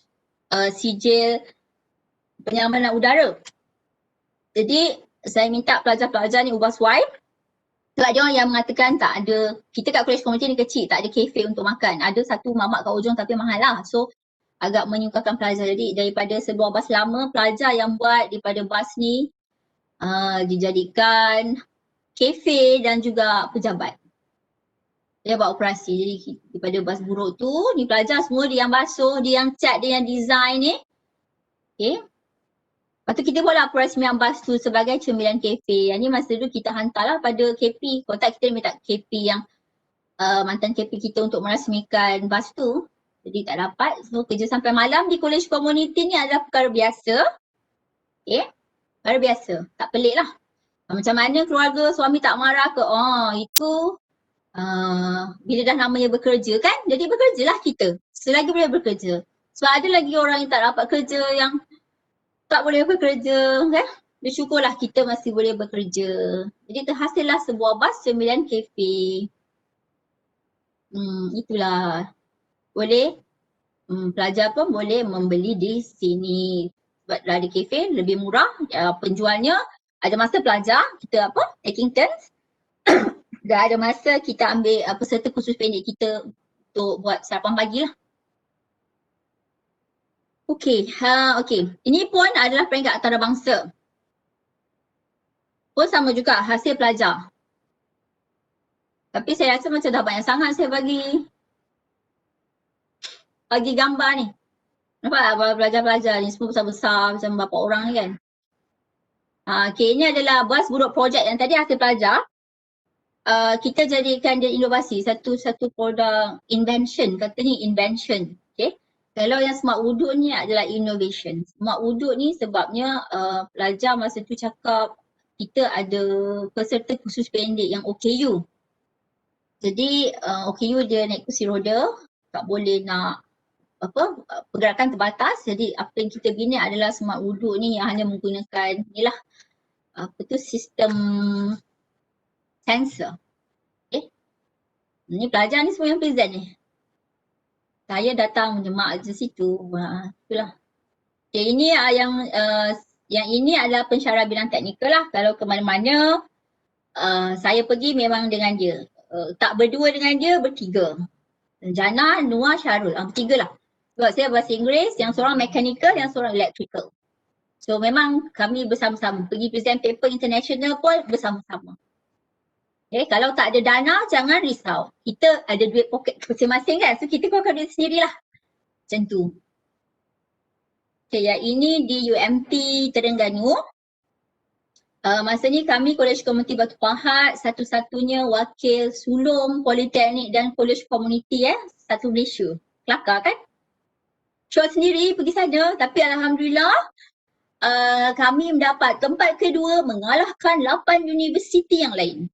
sijil penyamanan udara. Jadi saya minta pelajar-pelajar ni ubah swipe. Sebab dia orang yang mengatakan tak ada, kita kat kolej komuniti ni kecil, tak ada kafe untuk makan. Ada satu mamak kat ujung tapi mahal lah. So agak menyukarkan pelajar. Jadi daripada sebuah bas lama, pelajar yang buat daripada bas ni dijadikan kafe dan juga pejabat. Dia buat operasi. Jadi daripada bas buruk tu, ni pelajar semua dia yang basuh, dia yang cat, dia yang design ni. Okay. Lepas tu kita buatlah peresmian bas tu sebagai cemilan kafe. Yang ni masa dulu kita hantarlah pada KP. Kalau tak kita minta KP yang mantan KP kita untuk merasmikan bas tu. Jadi tak dapat. So kerja sampai malam di kolej komuniti ni adalah perkara biasa. Okay. Perkara biasa. Tak pelik lah. Macam mana keluarga suami tak marah ke? Itu bila dah namanya bekerja kan? Jadi bekerjalah kita. Selagi boleh bekerja. Sebab ada lagi orang yang tak dapat kerja, yang tak boleh bekerja kan. Bersyukurlah kita masih boleh bekerja. Jadi terhasillah sebuah bas cemilan kafe. Itulah. Boleh pelajar pun boleh membeli di sini. Sebab ada kafe lebih murah. Penjualnya ada masa pelajar kita taking turns. Dan ada masa kita ambil peserta kursus pendek kita untuk buat sarapan pagi lah. Okey, ini pun adalah peringkat antarabangsa. Pun sama juga hasil pelajar. Tapi saya rasa macam dah banyak sangat saya bagi gambar ni. Nampak pelajar-pelajar ni semua besar-besar macam berapa orang ni kan. Okey, ini adalah bas buruk projek yang tadi hasil pelajar. Kita jadikan dia inovasi, satu produk invention, kata ni invention. Okay. Kalau yang smart wuduk ni adalah innovation. Smart wuduk ni sebabnya pelajar masa tu cakap kita ada peserta kursus pendek yang OKU. Jadi OKU dia naik kursi roda, tak boleh nak pergerakan terbatas. Jadi apa yang kita bina adalah smart wuduk ni yang hanya menggunakan inilah sistem sensor. Ni pelajar ni semua yang present ni. Saya datang menyemak je situ. Itulah. Okay, ini yang ini adalah pensyarah bidang teknikal lah. Kalau ke mana-mana saya pergi memang dengan dia. Tak berdua dengan dia, bertiga. Jana, Noah, Syarul. Bertiga lah. Sebab saya bahasa Inggeris, yang seorang mechanical, yang seorang electrical. So memang kami bersama-sama. Pergi present paper international pun bersama-sama. Okay, kalau tak ada dana, jangan risau. Kita ada duit poket masing-masing kan. So kita keluarkan duit sendirilah. Macam tu. Okay, yang ini di UMT Terengganu. Masa ni kami Kolej Komuniti Batu Pahat satu-satunya wakil sulung Politeknik dan Kolej Komuniti satu Malaysia. Kelakar kan? Short sendiri pergi sana, tapi Alhamdulillah kami mendapat tempat kedua mengalahkan 8 universiti yang lain.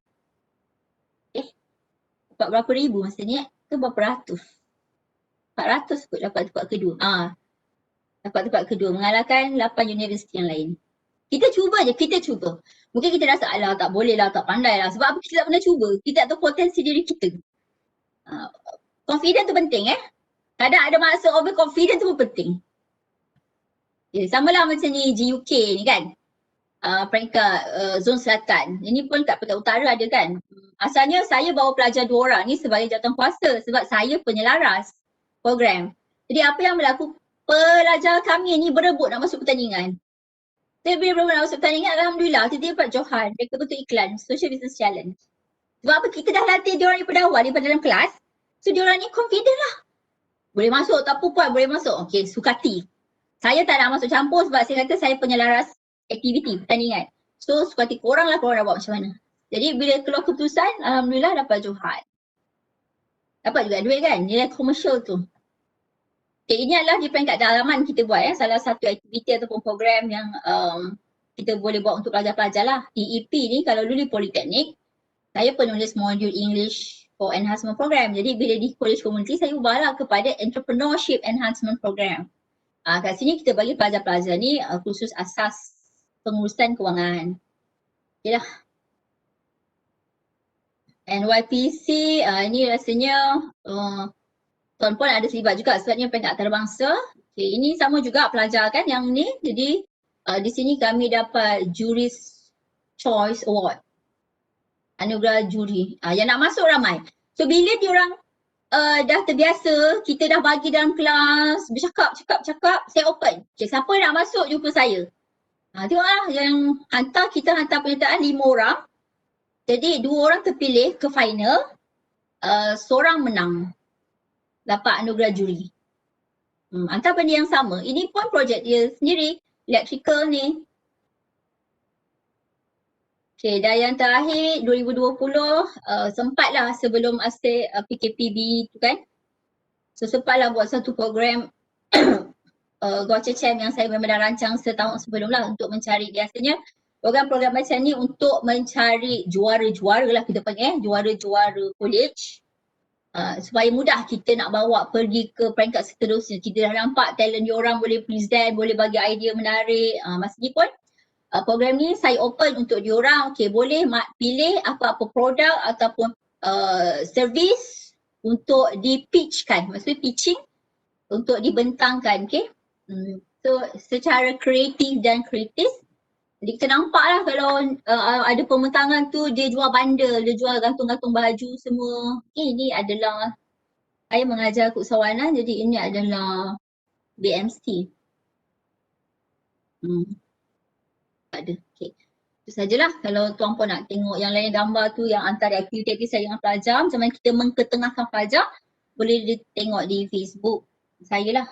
Dapat berapa ribu masa ni ke berapa ratus? 400 kot dapat tempat kedua. Dapat tempat kedua mengalahkan 8 universiti yang lain. Kita cuba je, kita cuba. Mungkin kita rasa alah tak boleh lah, tak pandai lah. Sebab apa kita tak pernah cuba? Kita tak tahu potensi diri kita. Confident tu penting Kadang ada masa overconfident tu pun penting. Sama lah macam ni GUK ni kan. Peringkat zon selatan. Ini pun kat peringkat utara ada kan. Asalnya saya bawa pelajar 2 orang ni sebagai jawatankuasa sebab saya penyelaras program. Jadi apa yang berlaku, pelajar kami ni berebut nak masuk pertandingan. Saya bila nak masuk pertandingan, Alhamdulillah tiba-tiba dapat Johan. Mereka bentuk iklan, Social Business Challenge. Sebab apa? Kita dah latih diorang daripada awal, daripada dalam kelas. So diorang ni confident lah. Boleh masuk, tak apa puan, boleh masuk. Okay, sukati. Saya tak nak masuk campur sebab saya kata saya penyelaras aktiviti pertandingan. So sukati korang lah, korang nak buat macam mana. Jadi bila keluar keputusan, Alhamdulillah dapat Johan. Dapat juga duit kan, nilai komersial tu. Okay, ini adalah di peringkat dalaman kita buat salah satu aktiviti ataupun program yang kita boleh buat untuk pelajar-pelajar lah. DEP ni kalau dulu di Politeknik, saya penulis modul English for Enhancement Program. Jadi bila di Kolej Komuniti, saya ubahlah kepada Entrepreneurship Enhancement Program. Kat sini kita bagi pelajar-pelajar ni khusus asas pengurusan kewangan. Okay lah. NYPC ini rasanya tuan pun ada terlibat juga sebabnya peringkat antarabangsa. Okay, ini sama juga pelajar kan yang ni. Jadi di sini kami dapat Juris Choice Award. Anugerah juri. Yang nak masuk ramai. So bila diorang dah terbiasa, kita dah bagi dalam kelas, bercakap, saya open. Okay, siapa nak masuk jumpa saya. Tengoklah yang kita hantar penyertaan 5 orang. Jadi 2 orang terpilih ke final, seorang menang. Dapat anugerah juri. Antara benda yang sama. Ini pun projek dia sendiri. Electrical ni. Okay, dan yang terakhir 2020 sempatlah sebelum asyik PKPB tu kan. So sempatlah buat satu program Gocha Cem yang saya memang dah rancang setahun sebelum lah untuk mencari biasanya program-program macam ni untuk mencari juara-juara lah kita panggil juara-juara college. Supaya mudah kita nak bawa pergi ke peringkat seterusnya. Kita dah nampak talent diorang boleh present, boleh bagi idea menarik. Masa ni pun program ni saya open untuk diorang. Okay, boleh pilih apa-apa produk ataupun servis untuk di-pitchkan. Maksudnya pitching untuk dibentangkan. Okay. So secara kreatif dan kritis. Jadi kita nampak lah kalau ada pembentangan tu dia jual bundle, dia jual gantung-gantung baju semua. Ini adalah saya mengajar keusahawanan jadi ini adalah BMC. Tak ada. Okay. Itu sajalah kalau tuan puan nak tengok yang lain gambar tu yang antara aktiviti saya dengan pelajar, macam mana kita mengketengahkan pelajar, boleh tengok di Facebook saya lah.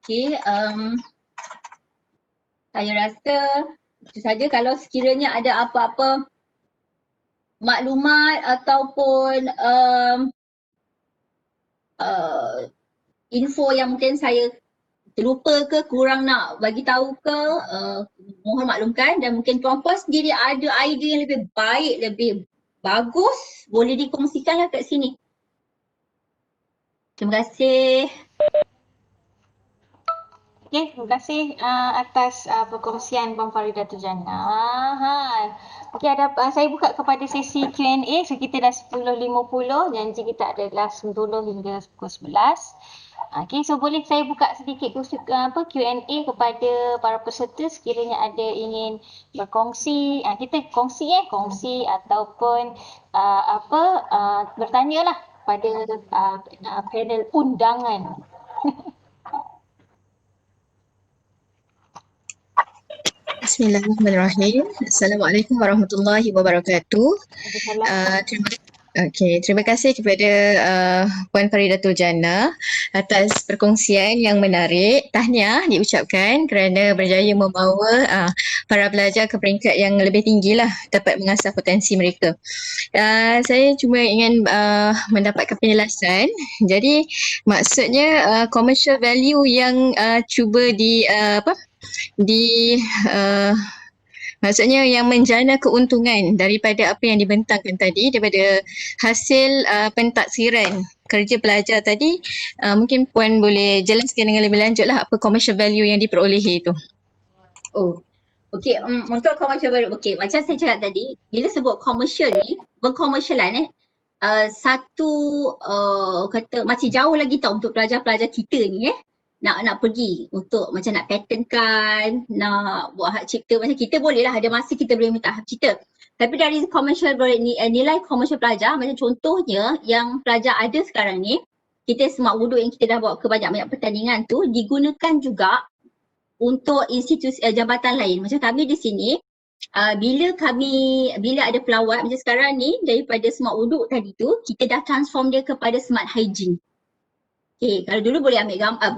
Okay. Saya rasa itu saja. Kalau sekiranya ada apa-apa maklumat ataupun info yang mungkin saya terlupa ke kurang nak bagi tahu ke, mohon maklumkan. Dan mungkin tuan-puan sendiri ada idea yang lebih baik, lebih bagus, boleh dikongsikanlah kat sini. Terima kasih. Okay, terima kasih atas perkongsian Puan Farida Turjana. Okay, saya buka kepada sesi Q&A. So kita dah 10.50, janji kita adalah 10 hingga pukul 11. Okay, so boleh saya buka sedikit Q&A kepada para peserta sekiranya ada ingin berkongsi. Kita kongsi ataupun bertanyalah pada panel undangan. Bismillahirrahmanirrahim. Assalamualaikum warahmatullahi wabarakatuh. Okey, terima kasih kepada Puan Faridatul Jannah atas perkongsian yang menarik. Tahniah diucapkan kerana berjaya membawa para pelajar ke peringkat yang lebih tinggi lah, dapat mengasah potensi mereka. Saya cuma ingin mendapatkan penjelasan. Jadi maksudnya commercial value yang cuba di uh, maksudnya yang menjana keuntungan daripada apa yang dibentangkan tadi, daripada hasil pentaksiran kerja pelajar tadi, mungkin Puan boleh jelaskan dengan lebih lanjut lah apa commercial value yang diperolehi itu. Oh, okey. Untuk commercial value, okey. Macam saya cakap tadi, bila sebut commercial ni, berkomersialan satu kata masih jauh lagi tau untuk pelajar-pelajar kita ni nak pergi untuk macam nak patentkan, nak buat hak cipta. Macam kita boleh lah, ada masa kita boleh minta hak cipta. Tapi dari commercial nilai commercial pelajar, macam contohnya yang pelajar ada sekarang ni, kita smart wuduk yang kita dah bawa ke banyak-banyak pertandingan tu digunakan juga untuk institusi jabatan lain. Macam kami di sini, bila ada pelawat macam sekarang ni, daripada smart wuduk tadi tu, kita dah transform dia kepada smart hygiene. Okay, kalau dulu boleh ambil gambar,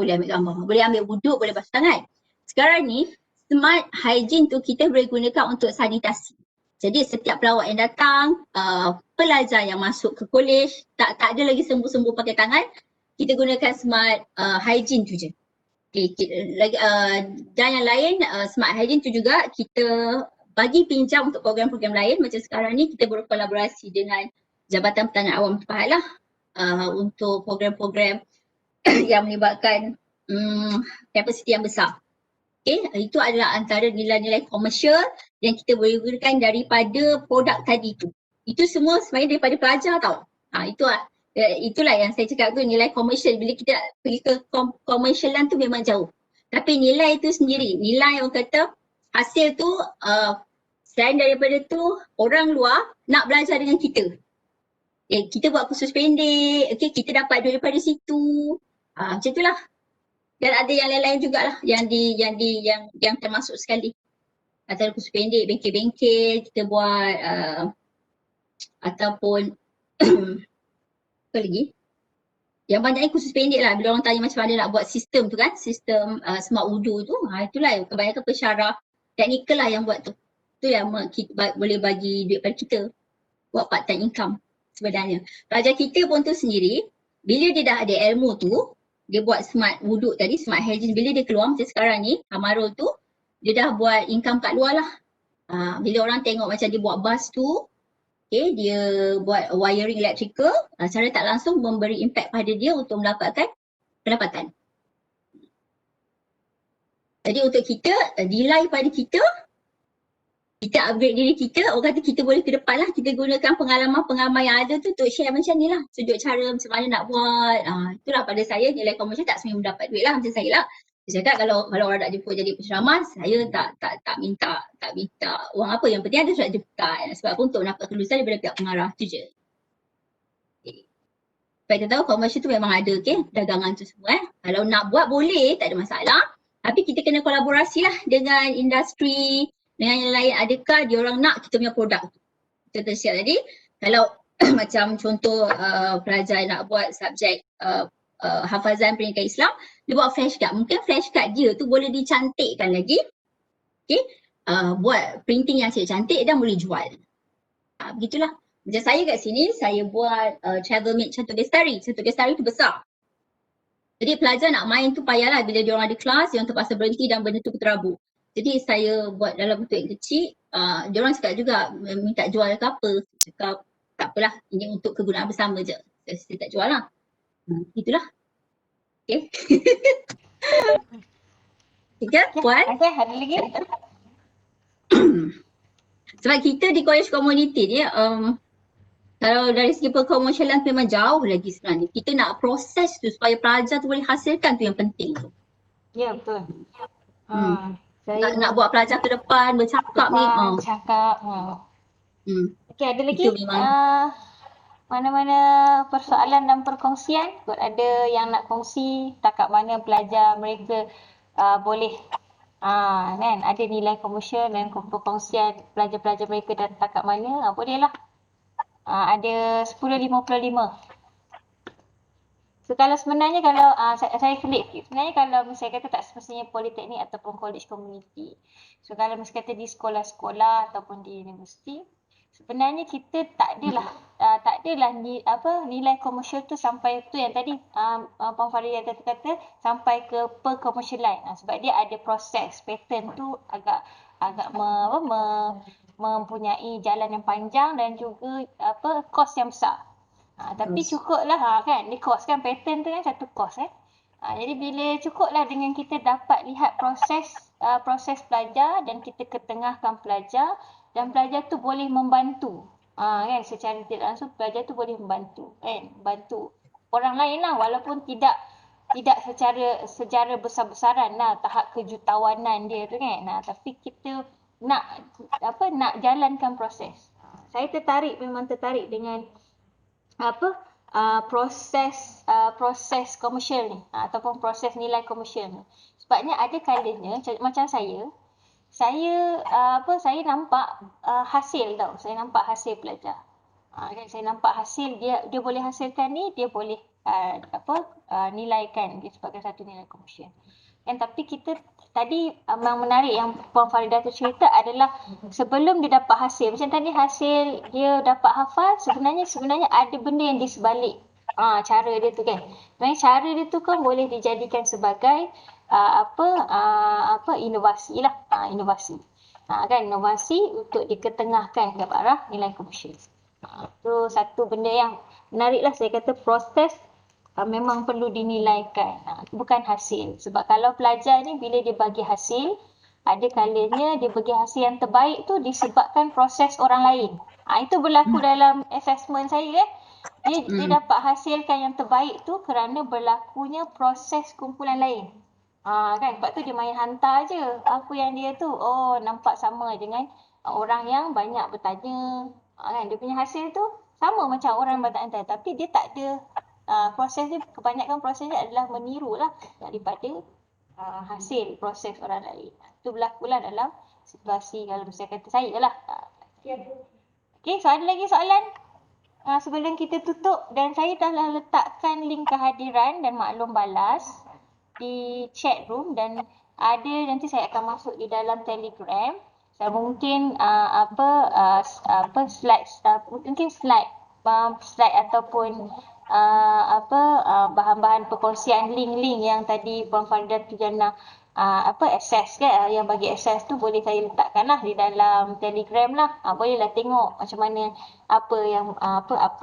boleh ambil wuduk, boleh basuh tangan. Sekarang ni, smart hygiene tu kita boleh gunakan untuk sanitasi. Jadi setiap pelawat yang datang, pelajar yang masuk ke kolej, tak ada lagi sembuh-sembuh pakai tangan, kita gunakan smart hygiene tu je. Okay, dan yang lain, smart hygiene tu juga kita bagi pinjam untuk program-program lain. Macam sekarang ni kita berkolaborasi dengan Jabatan Pertanian Awam Tempahat lah untuk program-program yang melibatkan kapasiti yang besar. Okay, itu adalah antara nilai-nilai komersial yang kita boleh gunakan daripada produk tadi tu. Itu semua sebenarnya daripada pelajar tau. Itulah yang saya cakap tu, nilai komersial. Bila kita pergi ke komersialan tu memang jauh. Tapi nilai tu sendiri, nilai orang kata hasil tu selain daripada tu orang luar nak belajar dengan kita. Kita buat kursus pendek, okay, kita dapat duit daripada situ. Macam itulah. Dan ada yang lain-lain jugalah yang termasuk sekali. Antara kursus pendek, bengkel-bengkel kita buat ataupun apa lagi? Yang banyaknya kursus pendek lah. Bila orang tanya macam mana nak buat sistem tu kan, sistem smart wudu tu, itulah kebanyakan pensyarah teknikal lah yang buat tu. Tu yang kita boleh bagi duit pada kita buat part time income sebenarnya. Pelajar kita pun tu sendiri, bila dia dah ada ilmu tu, dia buat smart wuduk tadi, smart hygiene, bila dia keluar macam sekarang ni, Amarul tu, dia dah buat income kat luar lah. Bila orang tengok macam dia buat bas tu, okay, dia buat wiring electrical, secara tak langsung memberi impact pada dia untuk mendapatkan pendapatan. Jadi untuk kita, nilai pada kita upgrade diri kita, orang kata kita boleh ke depan lah, kita gunakan pengalaman-pengalaman yang ada tu untuk share macam ni lah, tunjuk cara macam mana nak buat. Itulah pada saya nilai komersial tak semestinya mendapat duit lah, macam saya lah. Saya cakap kalau orang nak jemput jadi penceramah, saya tak minta wang apa, yang penting ada surat jemputan. Sebab apa, untuk mendapat kelulusan daripada pihak pengarah tu je. Supaya kita tahu komersial tu memang ada, okay, dagangan tu semua. Kalau nak buat boleh, tak ada masalah. Tapi kita kena kolaborasi lah dengan industri, dengan yang lain. Adakah dia orang nak kita punya produk tu. Contoh siap tadi, kalau macam contoh pelajar nak buat subjek hafazan pendidikan Islam, dia buat flashcard. Mungkin flashcard dia tu boleh dicantikkan lagi. Okay, buat printing yang cantik dan boleh jual. Begitulah. Macam saya kat sini, saya buat travel made Cantuk Lestari. Cantuk Lestari tu besar. Jadi pelajar nak main tu payahlah, bila dia orang ada kelas, dia orang terpaksa berhenti dan benda tu terabuk. Jadi saya buat dalam bentuk yang kecil, dia orang cakap juga minta jual ke apa. Cakap tak apalah, ini untuk kegunaan bersama je. Saya tak jual lah. Itulah. Okay. Tiga, Puan. Okay, ada lagi? Sebab kita di college community ni, kalau dari segi perkomersialan tu memang jauh lagi sebenarnya. Kita nak proses tu supaya pelajar tu boleh hasilkan tu yang penting tu. Ya, betul. Nak buat pelajar ke depan, bercakap ni. Cakap. Okey, ada lagi? Mana-mana persoalan dan perkongsian? Kot ada yang nak kongsi takat mana pelajar mereka boleh kan, ada nilai komersial dan perkongsian pelajar-pelajar mereka dan takat mana, bolehlah ada 10.55. So kalau sebenarnya kalau saya flip, sebenarnya kalau misalnya kata tak semestinya politeknik ataupun college community. So kalau misalnya kata di sekolah-sekolah ataupun di universiti, sebenarnya kita tak adalah nilai komersial tu sampai tu yang tadi Puan Farida kata sampai ke per commercial line. Sebab dia ada proses pattern tu agak mempunyai jalan yang panjang dan juga kos yang besar. Tapi cukuplah kan, ni kos kan, pattern tu kan satu kos jadi bila cukuplah dengan kita dapat lihat proses pelajar dan kita ketengahkan pelajar dan pelajar tu boleh membantu kan, secara tidak langsung pelajar tu boleh membantu kan, bantu orang lain lah walaupun tidak secara besar-besaran lah tahap kejutawan dia tu kan. Tapi kita nak jalankan proses. Saya memang tertarik dengan proses komersial ni ataupun proses nilai komersial ni. Sebabnya ada kalanya macam saya nampak hasil tau. Saya nampak hasil pelajar. Saya nampak hasil dia boleh hasilkan ni, dia boleh nilaikan dia sebagai satu nilai komersial. Tapi kita tadi yang menarik yang Puan Farida tu cerita adalah sebelum dia dapat hasil, macam tadi hasil dia dapat hafal, sebenarnya ada benda yang di sebalik cara dia tu kan. Sebenarnya cara dia tu kan boleh dijadikan sebagai inovasi lah, inovasi. Kan inovasi untuk diketengahkan ke arah nilai komersial. Tu satu benda yang menarik lah, saya kata proses memang perlu dinilaikan, bukan hasil. Sebab kalau pelajar ni bila dia bagi hasil, ada kalanya dia bagi hasil yang terbaik tu disebabkan proses orang lain. Itu berlaku dalam assessment saya dia dapat hasilkan yang terbaik tu kerana berlakunya proses kumpulan lain. Kan, sebab tu dia main hantar je apa yang dia tu, nampak sama dengan orang yang banyak bertanya. Kan, dia punya hasil tu sama macam orang bertanya, tapi dia tak ada proses dia, kebanyakan proses dia adalah meniru lah daripada hasil proses orang lain. Itu berlakulah dalam situasi kalau saya kata saya lah. Okey, ada lagi soalan? Sebelum kita tutup, dan saya telah letakkan link kehadiran dan maklum balas di chat room dan ada nanti saya akan masuk di dalam Telegram. Dan mungkin slide ataupun bahan-bahan perkongsian link-link yang tadi Puan Farida Tujana access kan, yang bagi access tu boleh saya letakkan lah di dalam Telegram lah. Bolehlah tengok macam mana apa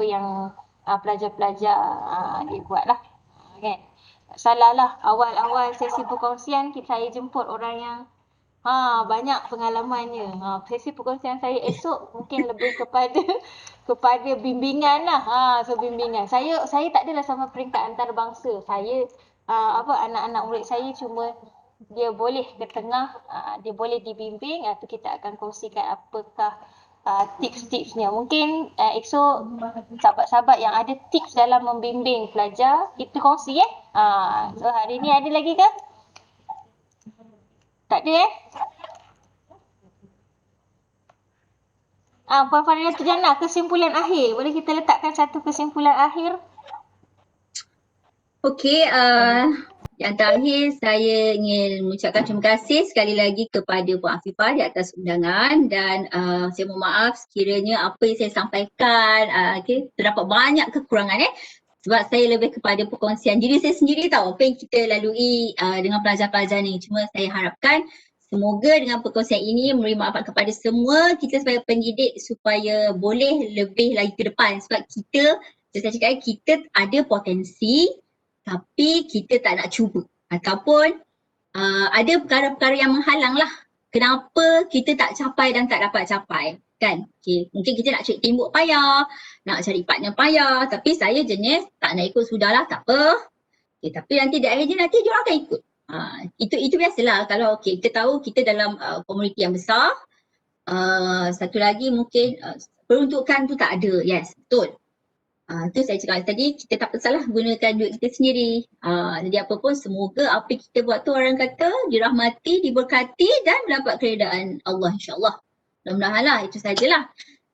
yang pelajar-pelajar dia buat lah kan. Salah lah, awal-awal sesi perkongsian saya jemput orang yang banyak pengalamannya. Sesi perkongsian saya esok mungkin lebih kepada bimbingan lah. So bimbingan. Saya tak adalah sama peringkat antarabangsa. Saya anak-anak murid saya cuma dia boleh ke tengah, dia boleh dibimbing, atau kita akan kongsikan apakah tips-tipsnya. Mungkin esok sahabat-sahabat yang ada tips dalam membimbing pelajar, kita kongsi So hari ni ada lagi ke? Tak ada Puan Farida Tujana, kesimpulan akhir. Boleh kita letakkan satu kesimpulan akhir? Okey, yang terakhir saya ingin mengucapkan terima kasih sekali lagi kepada Puan Afifah di atas undangan, dan saya mohon maaf sekiranya apa yang saya sampaikan terdapat banyak kekurangan sebab saya lebih kepada perkongsian diri saya sendiri tahu apa yang kita lalui dengan pelajar-pelajar ni. Cuma saya harapkan semoga dengan perkongsian ini memberi manfaat kepada semua kita sebagai pendidik supaya boleh lebih lagi ke depan, sebab saya cakap kita ada potensi tapi kita tak nak cuba, ataupun ada perkara-perkara yang menghalang lah kenapa kita tak capai dan tak dapat capai kan. Mungkin kita nak cari tembok payah, nak cari partner payah, tapi saya jenis tak nak ikut, sudahlah tak apa. Tapi nanti di akhirnya nanti dia orang akan ikut. Itu biasalah kalau kita tahu kita dalam komuniti yang besar. Satu lagi mungkin peruntukan tu tak ada. Yes, betul. Tu saya cakap tadi, kita tak salah gunakan duit kita sendiri. Jadi apa pun semoga apa kita buat tu orang kata dirahmati, diberkati dan mendapat keredaan Allah, insyaAllah. Mudah-mudahan lah, itu sajalah.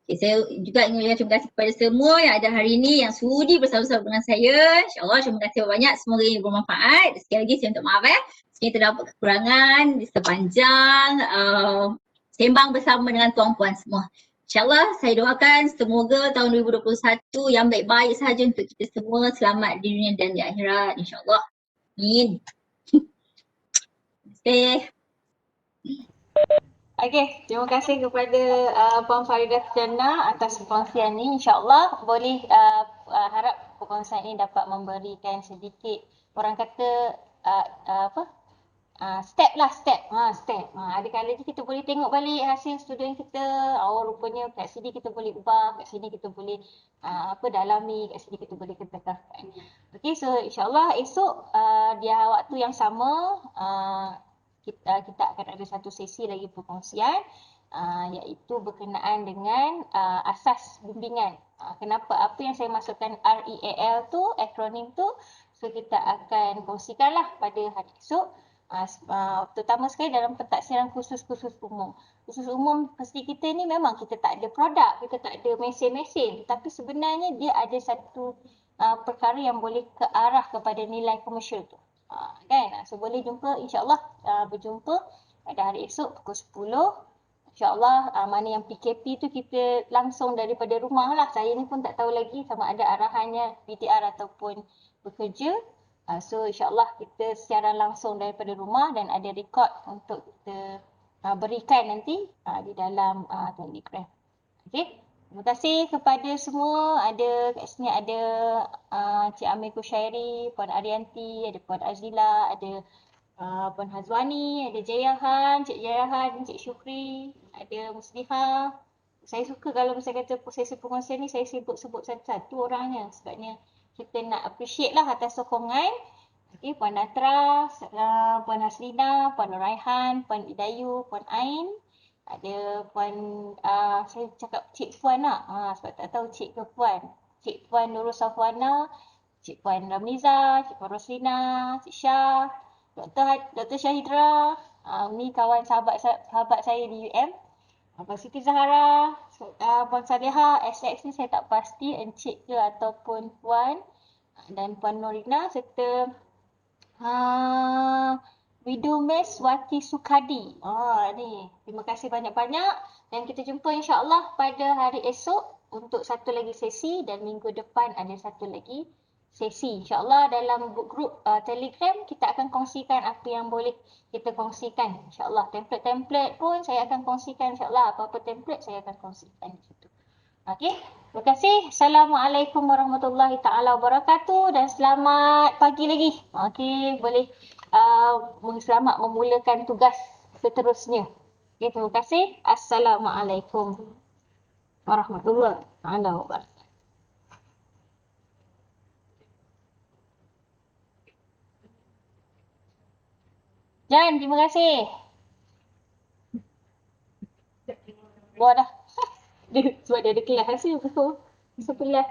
Okay, saya juga ingin mengucapkan terima kasih kepada semua yang ada hari ini yang sudi bersama-sama dengan saya. InsyaAllah terima kasih banyak. Semoga ini bermanfaat. Sekali lagi saya minta maaf sekiranya terdapat kekurangan di sepanjang sembang bersama dengan tuan-puan semua. InsyaAllah saya doakan semoga tahun 2021 yang baik-baik sahaja untuk kita semua. Selamat di dunia dan di akhirat. InsyaAllah. Amin. Terima kasih. Okey, terima kasih kepada Puan Faridah Jannah atas perkongsian ini. InsyaAllah boleh harap perkongsian ini dapat memberikan sedikit, orang kata step. Ada kalanya kita boleh tengok balik hasil student kita. Oh, rupanya kat sini kita boleh ubah, kat sini kita boleh dalami, kat sini kita boleh ketengahkan. Okey, so insyaAllah esok di waktu yang sama kita akan ada satu sesi lagi perkongsian iaitu berkenaan dengan asas bimbingan. Kenapa apa yang saya masukkan REAL tu, akronim tu, so kita akan kongsikanlah pada hari esok. Terutama sekali dalam pentaksiran khusus umum. Khusus umum pasti kita ni memang kita tak ada produk, kita tak ada mesin-mesin, tapi sebenarnya dia ada satu perkara yang boleh ke arah kepada nilai komersial tu. Kan? So boleh jumpa, insyaAllah berjumpa pada hari esok pukul 10. InsyaAllah mana yang PKP tu kita langsung daripada rumah lah. Saya ni pun tak tahu lagi sama ada arahannya PTR ataupun bekerja. So insyaAllah kita siaran langsung daripada rumah dan ada rekod untuk kita berikan nanti di dalam Telegram. Okay. Terima kasih kepada semua. Ada kat sini ada Cik Amir Kushairi, Puan Arianti, ada Puan Azila, ada Puan Hazwani, ada Jayahan, Cik Jayahan, Cik Syukri, ada Musliha. Saya suka kalau saya kata sesi perkongsian ni saya sebut satu-satu orangnya sebabnya kita nak appreciate lah atas sokongan. Okay, Puan Natra, Puan Haslina, Puan Nuraihan, Puan Idayu, Puan Ain. Ada Puan, saya cakap Cik Puan lah, sebab tak tahu Cik ke Puan. Cik Puan Nurul Safwana, Cik Puan Ramliza, Cik Puan Roslina, Cik Syah, Dr. Syahidra, ni kawan sahabat saya di UM. Puan Siti Zahara, Puan Saleha, SX ni saya tak pasti encik ke ataupun Puan. Dan Puan Norina serta Widumes Wati Sukadi. Ni. Terima kasih banyak-banyak dan kita jumpa insya-Allah pada hari esok untuk satu lagi sesi dan minggu depan ada satu lagi sesi. InsyaAllah dalam grup Telegram kita akan kongsikan apa yang boleh kita kongsikan. InsyaAllah template-template pun saya akan kongsikan. InsyaAllah apa-apa template saya akan kongsikan di situ. Okey, terima kasih. Assalamualaikum warahmatullahi taala wabarakatuh dan selamat pagi lagi. Okey, boleh selamat memulakan tugas seterusnya. Okey, terima kasih. Assalamualaikum warahmatullahi taala wabarakatuh. Jan, terima kasih. Buat dah. Sebab dia ada kelas ni, sebelah.